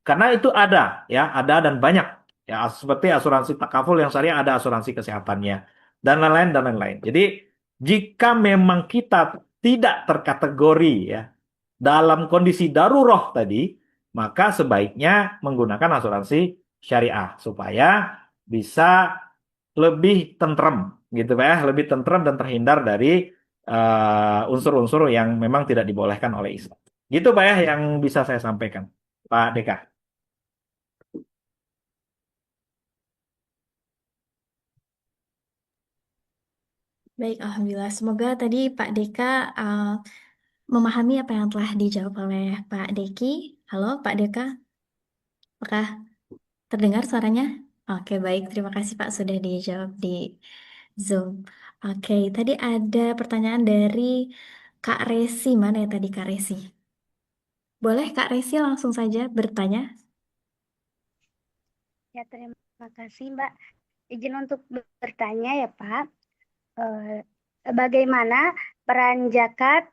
karena itu ada, ya, ada dan banyak, ya, seperti asuransi takaful yang syariah, ada asuransi kesehatannya dan lain-lain dan lain-lain. Jadi jika memang kita tidak terkategori, ya, dalam kondisi darurat tadi, maka sebaiknya menggunakan asuransi syariah supaya bisa lebih tentrem, gitu Pak ya, lebih tentrem dan terhindar dari unsur-unsur yang memang tidak dibolehkan oleh Islam. Gitu Pak ya yang bisa saya sampaikan, Pak Deka. Baik, Alhamdulillah. Semoga tadi Pak Deka memahami apa yang telah dijawab oleh Pak Deki. Halo, Pak Deka, apakah terdengar suaranya? Oke, baik. Terima kasih Pak sudah dijawab di Zoom. Oke, tadi ada pertanyaan dari Kak Resi. Mana ya tadi Kak Resi? Boleh Kak Resi langsung saja bertanya? Ya, terima kasih Mbak. Izin untuk bertanya ya Pak. Eh, Bagaimana peran zakat,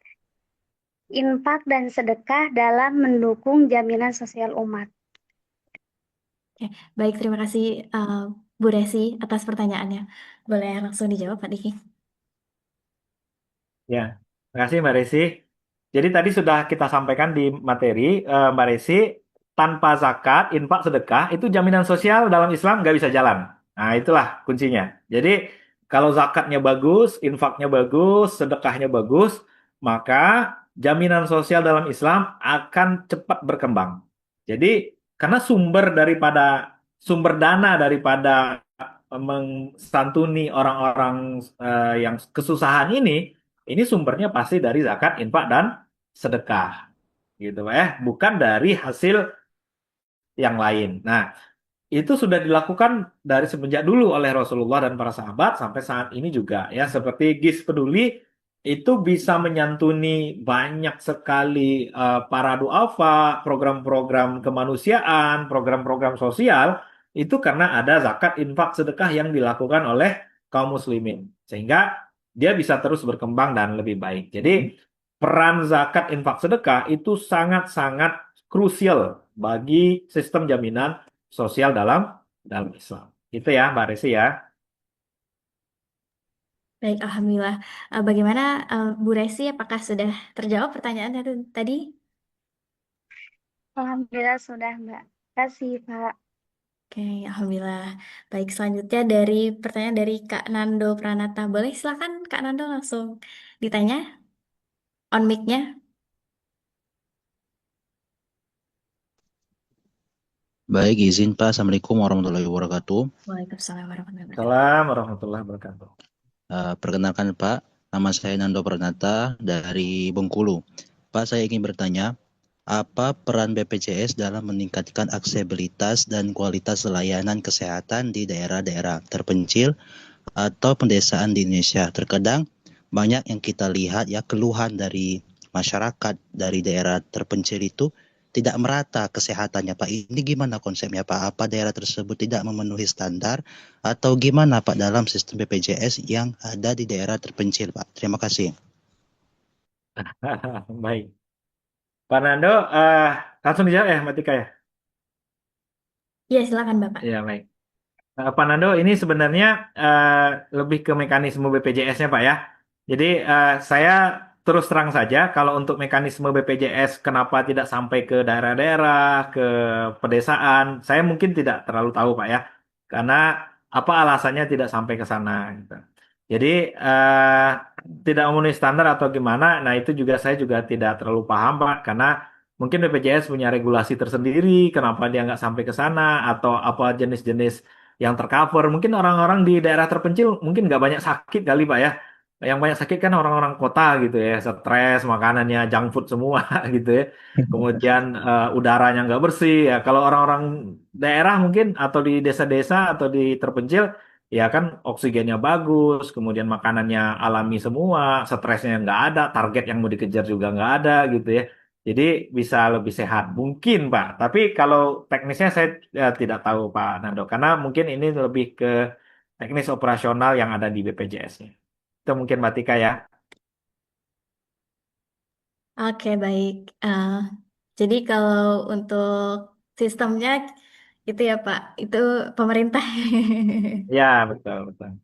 infak, dan sedekah dalam mendukung jaminan sosial umat? Oke, baik. Terima kasih Bu Resi atas pertanyaannya. Boleh langsung dijawab Pak Diki? Ya, terima kasih Mbak Resi. Jadi tadi sudah kita sampaikan di materi, Mbak Resi, tanpa zakat, infak, sedekah, itu jaminan sosial dalam Islam nggak bisa jalan. Nah, itulah kuncinya. Jadi kalau zakatnya bagus, infaknya bagus, sedekahnya bagus, maka jaminan sosial dalam Islam akan cepat berkembang. Jadi, karena sumber dana daripada mensantuni orang-orang yang kesusahan ini sumbernya pasti dari zakat, infak, dan sedekah, gitu ya, bukan dari hasil yang lain. Nah, itu sudah dilakukan dari semenjak dulu oleh Rasulullah dan para sahabat sampai saat ini juga ya, seperti GIS Peduli itu bisa menyantuni banyak sekali para duafa, program-program kemanusiaan, program-program sosial itu karena ada zakat, infak, sedekah yang dilakukan oleh kaum muslimin sehingga dia bisa terus berkembang dan lebih baik. Jadi peran zakat, infak, sedekah itu sangat-sangat krusial bagi sistem jaminan sosial dalam Islam. Itu ya, Mbak Resi ya. Baik, Alhamdulillah. Bagaimana Bu Resi, apakah sudah terjawab pertanyaannya tadi? Alhamdulillah sudah, Mbak. Terima kasih, Pak. Oke, Alhamdulillah. Baik, selanjutnya dari pertanyaan dari Kak Nando Pranata. Boleh silakan Kak Nando langsung ditanya on mic-nya. Baik, izin Pak. Assalamualaikum warahmatullahi wabarakatuh. Waalaikumsalam warahmatullahi wabarakatuh. Salam warahmatullahi wabarakatuh. Perkenalkan Pak, nama saya Nando Pranata dari Bengkulu. Pak, saya ingin bertanya, apa peran BPJS dalam meningkatkan aksesibilitas dan kualitas layanan kesehatan di daerah-daerah terpencil atau pedesaan di Indonesia? Terkadang banyak yang kita lihat ya keluhan dari masyarakat dari daerah terpencil itu tidak merata kesehatannya Pak. Ini gimana konsepnya Pak? Apa daerah tersebut tidak memenuhi standar atau gimana Pak dalam sistem BPJS yang ada di daerah terpencil Pak? Terima kasih. Baik. Pak Nando, langsung dijawab ya, Mbak Tika ya? Iya, silakan Bapak. Ya, baik. Pak Nando, ini sebenarnya lebih ke mekanisme BPJS-nya, Pak ya. Jadi saya terus terang saja, kalau untuk mekanisme BPJS, kenapa tidak sampai ke daerah-daerah, ke pedesaan, saya mungkin tidak terlalu tahu, Pak ya. Karena apa alasannya tidak sampai ke sana, gitu. Jadi tidak memenuhi standar atau gimana, nah itu juga saya juga tidak terlalu paham, Pak, karena mungkin BPJS punya regulasi tersendiri, kenapa dia nggak sampai ke sana, atau apa jenis-jenis yang tercover. Mungkin orang-orang di daerah terpencil mungkin nggak banyak sakit kali Pak ya. Yang banyak sakit kan orang-orang kota gitu ya, stres, makanannya junk food semua gitu ya. Kemudian udaranya nggak bersih ya. Kalau orang-orang daerah mungkin atau di desa-desa atau di terpencil ya kan oksigennya bagus, kemudian makanannya alami semua, stresnya nggak ada, target yang mau dikejar juga nggak ada gitu ya. Jadi bisa lebih sehat mungkin Pak. Tapi kalau teknisnya saya tidak tahu Pak Nando karena mungkin ini lebih ke teknis operasional yang ada di BPJS-nya. Itu mungkin Mbak Tika ya. Oke, baik. Jadi kalau untuk sistemnya itu ya Pak, itu pemerintah. Ya, betul, betul.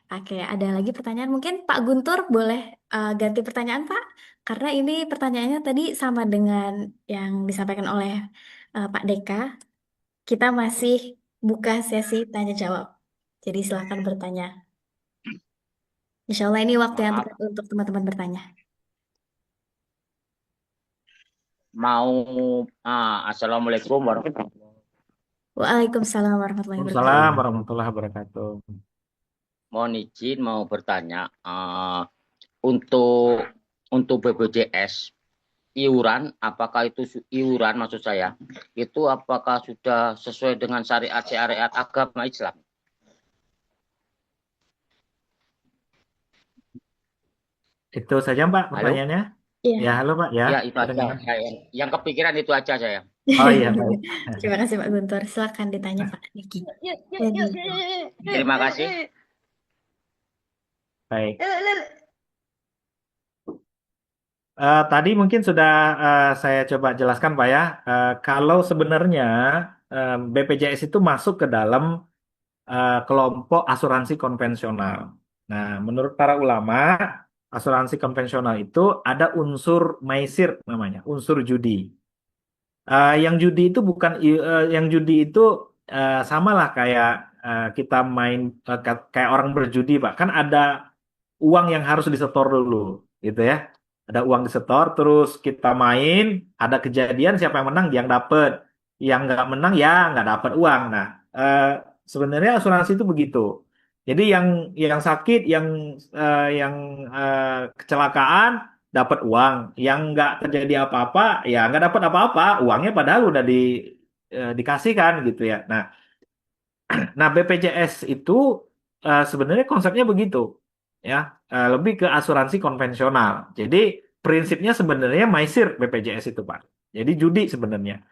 Oke, ada lagi pertanyaan. Mungkin Pak Guntur boleh ganti pertanyaan Pak, karena ini pertanyaannya tadi sama dengan yang disampaikan oleh Pak Deka. Kita masih buka sesi tanya jawab. Jadi silakan bertanya. Insya Allah ini waktu yang Maaf, tepat untuk teman-teman bertanya. mau Assalamualaikum warahmatullahi wabarakatuh. Waalaikumsalam warahmatullahi wabarakatuh. Waalaikumsalam warahmatullahi wabarakatuh. Mohon izin mau bertanya untuk BPJS iuran, apakah itu iuran maksud saya itu apakah sudah sesuai dengan syariat agama Islam? Itu saja Mbak Halo? pertanyaannya. Iya. Ya, halo Pak ya. Ya itu aja. Kedengaran? Yang kepikiran itu aja saya. Oh iya, baik. Terima kasih Pak Guntur. Silakan ditanya Pak Diki. Terima kasih. Baik. Tadi mungkin sudah saya coba jelaskan Pak ya. Kalau sebenarnya BPJS itu masuk ke dalam kelompok asuransi konvensional. Nah, menurut para ulama, asuransi konvensional itu ada unsur maisir namanya, unsur judi. Yang judi itu bukan, yang judi itu sama lah kayak kita main kayak orang berjudi, Pak. Kan ada uang yang harus disetor dulu. gitu ya. Ada uang disetor, terus kita main, ada kejadian siapa yang menang dia yang dapet, yang nggak menang ya nggak dapet uang. Nah, sebenarnya asuransi itu begitu. Jadi yang sakit, yang kecelakaan dapat uang, yang nggak terjadi apa-apa ya nggak dapat apa-apa, uangnya padahal udah dikasihkan gitu ya. Nah, BPJS itu sebenarnya konsepnya begitu, ya, lebih ke asuransi konvensional. Jadi prinsipnya sebenarnya maisir BPJS itu, Pak. Jadi judi sebenarnya.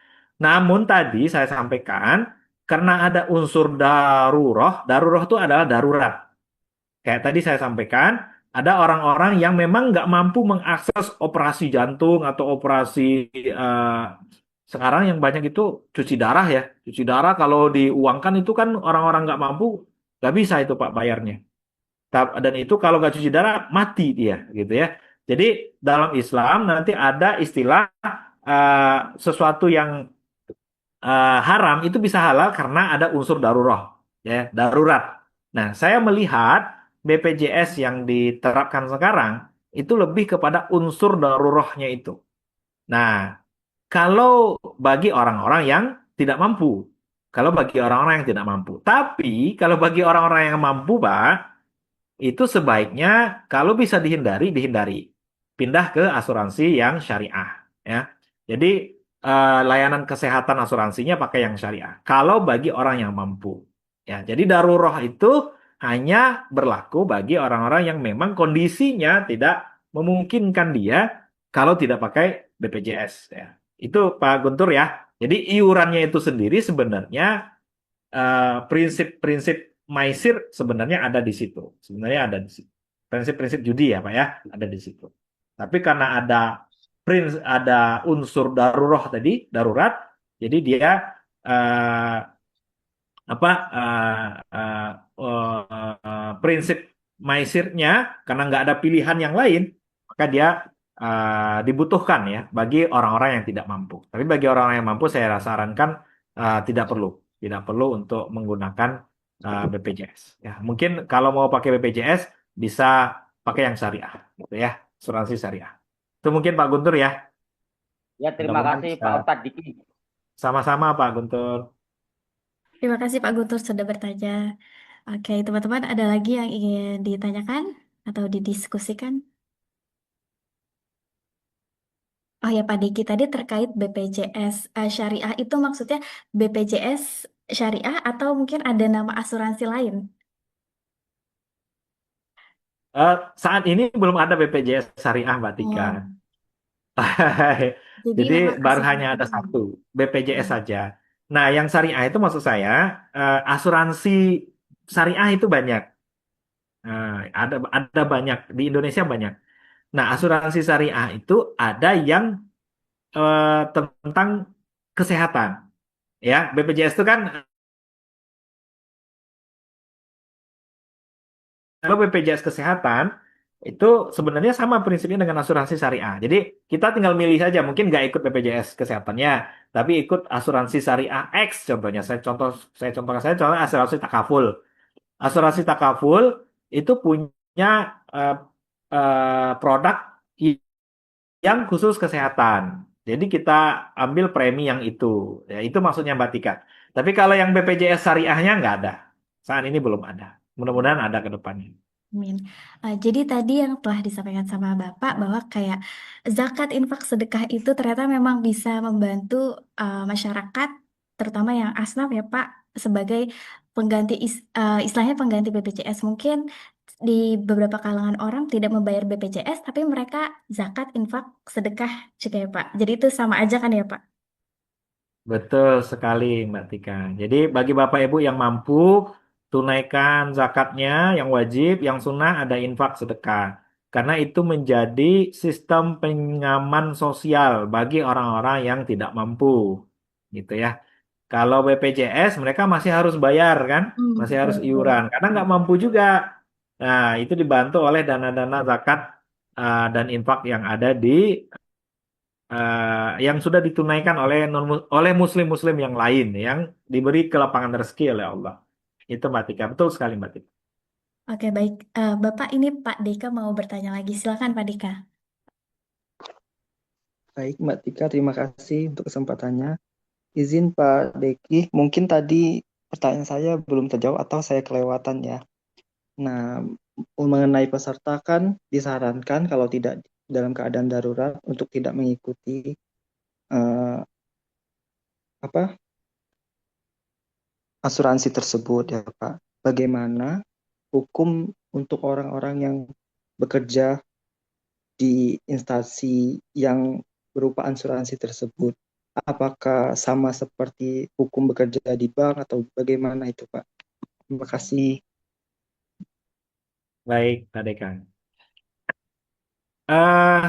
Namun tadi saya sampaikan karena ada unsur daruroh, daruroh itu adalah darurat. Kayak tadi saya sampaikan, ada orang-orang yang memang nggak mampu mengakses operasi jantung atau operasi eh, sekarang yang banyak itu cuci darah ya. Cuci darah kalau diuangkan itu kan orang-orang nggak mampu nggak bisa itu Pak bayarnya. Dan itu kalau nggak cuci darah mati dia gitu ya. Jadi dalam Islam nanti ada istilah sesuatu yang haram itu bisa halal karena ada unsur darurat, ya, darurat. Nah, saya melihat BPJS yang diterapkan sekarang itu lebih kepada unsur daruratnya itu. Nah, kalau bagi orang-orang yang tidak mampu, kalau bagi orang-orang yang tidak mampu, tapi kalau bagi orang-orang yang mampu, Pak, itu sebaiknya kalau bisa dihindari, dihindari. Pindah ke asuransi yang syariah, ya. Jadi layanan kesehatan asuransinya pakai yang syariah. Kalau bagi orang yang mampu, ya. Jadi daruroh itu hanya berlaku bagi orang-orang yang memang kondisinya tidak memungkinkan dia kalau tidak pakai BPJS, ya. Itu Pak Guntur ya. Jadi iurannya itu sendiri sebenarnya prinsip-prinsip maisir sebenarnya ada di situ. Sebenarnya ada di situ. Prinsip-prinsip judi ya, Pak ya, ada di situ. Tapi karena ada unsur darurat tadi, darurat, jadi dia eh, apa prinsip maisirnya karena nggak ada pilihan yang lain, maka dia dibutuhkan ya bagi orang-orang yang tidak mampu. Tapi bagi orang-orang yang mampu saya sarankan tidak perlu, tidak perlu untuk menggunakan BPJS. Ya, mungkin kalau mau pakai BPJS bisa pakai yang syariah, gitu ya, asuransi syariah. Itu mungkin Pak Guntur ya. Ya, terima Mudah-mudahan kasih bisa Pak Ustadz Diki. sama-sama Pak Guntur. Terima kasih Pak Guntur sudah bertanya. Oke, teman-teman, ada lagi yang ingin ditanyakan atau didiskusikan? Oh ya, Pak Diki, tadi terkait BPJS Syariah itu maksudnya BPJS Syariah atau mungkin ada nama asuransi lain? Saat ini belum ada BPJS syariah Mbak Tika. Oh, jadi Jadi memang baru hanya asuransi ada lain. satu, BPJS Hmm. saja. Nah, yang syariah itu maksud saya asuransi syariah itu banyak. Ada banyak di Indonesia banyak. Nah, asuransi syariah itu ada yang tentang kesehatan. Ya, BPJS itu kan kalau BPJS kesehatan itu sebenarnya sama prinsipnya dengan asuransi syariah. Jadi kita tinggal milih saja, mungkin nggak ikut BPJS kesehatannya, tapi ikut asuransi syariah X contohnya. Contohnya asuransi takaful. Asuransi takaful itu punya eh, produk yang khusus kesehatan. Jadi kita ambil premi yang itu. Ya, itu maksudnya Mbak Tika. Tapi kalau yang BPJS syariahnya nggak ada. Saat ini belum ada. Mudah-mudahan ada ke depannya. Amin. Jadi tadi yang telah disampaikan sama Bapak bahwa kayak zakat, infak, sedekah itu ternyata memang bisa membantu masyarakat, terutama yang asnaf ya Pak, sebagai pengganti istilahnya pengganti BPJS. Mungkin di beberapa kalangan orang tidak membayar BPJS, tapi mereka zakat, infak, sedekah juga ya Pak. Jadi itu sama aja kan ya Pak? Betul sekali, Mbak Tika. Jadi bagi Bapak Ibu yang mampu, tunaikan zakatnya yang wajib, yang sunnah ada infak sedekah. Karena itu menjadi sistem pengaman sosial bagi orang-orang yang tidak mampu. Gitu ya. Kalau BPJS mereka masih harus bayar kan, masih Betul, harus betul. iuran karena nggak mampu juga. Nah, itu dibantu oleh dana-dana zakat dan infak yang ada di yang sudah ditunaikan oleh muslim-muslim yang lain yang diberi kelapangan rezeki oleh Allah. Itu Mbak Tika. Betul sekali Mbak Tika. Oke, baik. Bapak, ini Pak Deka mau bertanya lagi. Silakan Pak Deka. Baik, Mbak Tika, terima kasih untuk kesempatannya. Izin Pak Deki, mungkin tadi pertanyaan saya belum terjawab atau saya kelewatan ya. Nah, mengenai peserta kan disarankan kalau tidak dalam keadaan darurat untuk tidak mengikuti eh, apa asuransi tersebut ya Pak. Bagaimana hukum untuk orang-orang yang bekerja di instansi yang berupa asuransi tersebut? Apakah sama seperti hukum bekerja di bank atau bagaimana itu Pak? Terima kasih. Baik, Pak Dekan. Eh,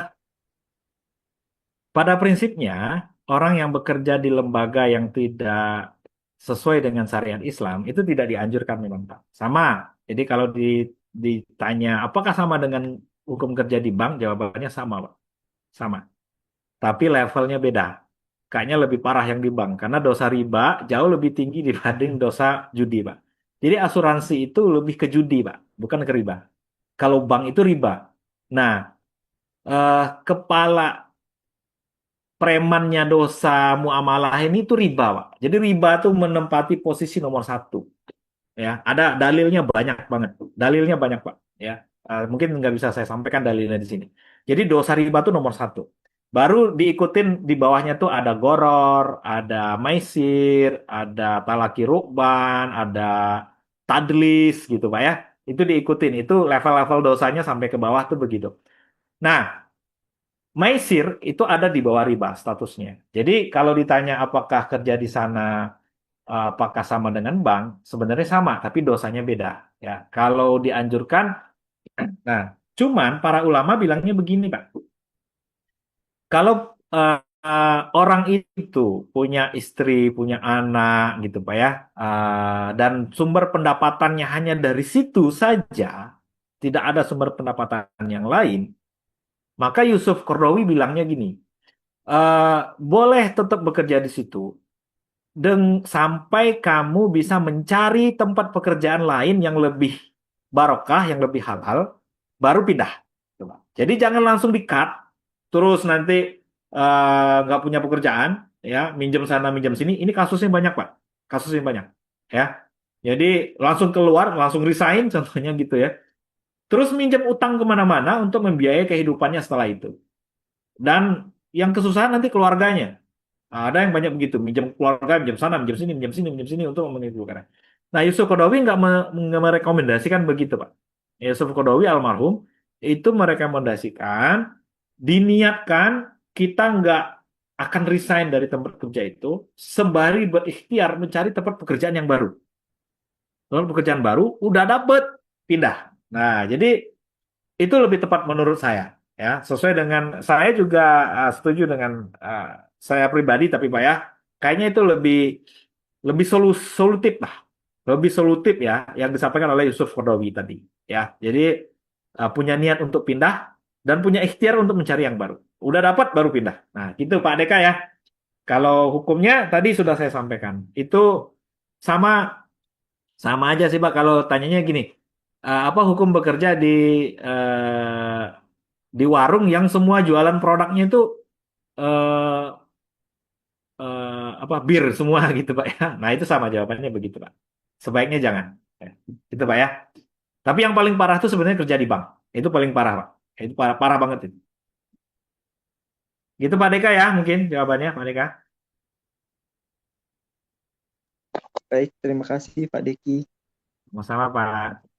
Pada prinsipnya, orang yang bekerja di lembaga yang tidak sesuai dengan syariat Islam itu tidak dianjurkan memang, Pak. Sama. Jadi kalau ditanya apakah sama dengan hukum kerja di bank, jawabannya sama, Pak. Sama. Tapi levelnya beda. Kayaknya lebih parah yang di bank karena dosa riba jauh lebih tinggi dibanding dosa judi, Pak. Jadi asuransi itu lebih ke judi, Pak, bukan ke riba. Kalau bank itu riba. Nah, kepala premannya dosa muamalah ini tuh riba, Pak. Jadi riba tuh menempati posisi nomor satu. Ya, ada dalilnya banyak banget. Dalilnya banyak, Pak. Ya, mungkin nggak bisa saya sampaikan dalilnya di sini. Jadi dosa riba tuh nomor satu. Baru diikutin di bawahnya tuh ada goror, ada maisir, ada talaki rukban, ada tadlis gitu, Pak ya. Itu diikutin. Itu level-level dosanya sampai ke bawah tuh begitu. Nah, Maisir itu ada di bawah riba statusnya. Jadi kalau ditanya apakah kerja di sana apakah sama dengan bank, sebenarnya sama, tapi dosanya beda. Ya, kalau dianjurkan, nah, cuman para ulama bilangnya begini, Pak. Kalau orang itu punya istri, punya anak, gitu, Pak ya, dan sumber pendapatannya hanya dari situ saja, tidak ada sumber pendapatan yang lain, maka Yusuf Qaradawi bilangnya gini. Boleh tetap bekerja di situ sampai kamu bisa mencari tempat pekerjaan lain yang lebih barokah, yang lebih halal, baru pindah. Coba. Jadi jangan langsung di-cut, terus nanti nggak punya pekerjaan, ya minjem sana, minjem sini. Ini kasusnya banyak, Pak. Kasusnya banyak, ya. Jadi langsung keluar, langsung resign, contohnya gitu ya. Terus minjem utang kemana-mana untuk membiayai kehidupannya setelah itu. Dan yang kesusahan nanti keluarganya. Nah, ada yang banyak begitu, minjem keluarga, minjem sana, minjem sini, minjem sini, minjem sini untuk memenuhi kebutuhan. Nah, Yusuf Qaradawi nggak merekomendasikan begitu, Pak. Yusuf Qaradawi almarhum itu merekomendasikan, diniatkan kita nggak akan resign dari tempat kerja itu, sembari berikhtiar mencari tempat pekerjaan yang baru. Tempat pekerjaan baru, udah dapet, pindah. Nah, jadi itu lebih tepat menurut saya. Ya, sesuai dengan saya juga setuju dengan uh, saya pribadi, tapi Pak ya, kayaknya itu lebih lebih solutif lah, lebih solutif ya yang disampaikan oleh Yusuf Qaradawi tadi. Ya, jadi punya niat untuk pindah dan punya ikhtiar untuk mencari yang baru. Udah dapat baru pindah. Nah, gitu Pak Deka ya. Kalau hukumnya tadi sudah saya sampaikan. Itu sama sama aja sih Pak. Kalau tanyanya gini, apa hukum bekerja eh, di warung yang semua jualan produknya itu eh, apa bir semua gitu Pak ya. Nah, itu sama jawabannya begitu Pak. Sebaiknya jangan. Ya, itu Pak ya. Tapi yang paling parah itu sebenarnya kerja di bank. Itu paling parah Pak. Itu parah, parah banget itu. Gitu Pak Deka ya mungkin jawabannya Pak Deka. Baik, terima kasih Pak Deki. Sama-sama Pak.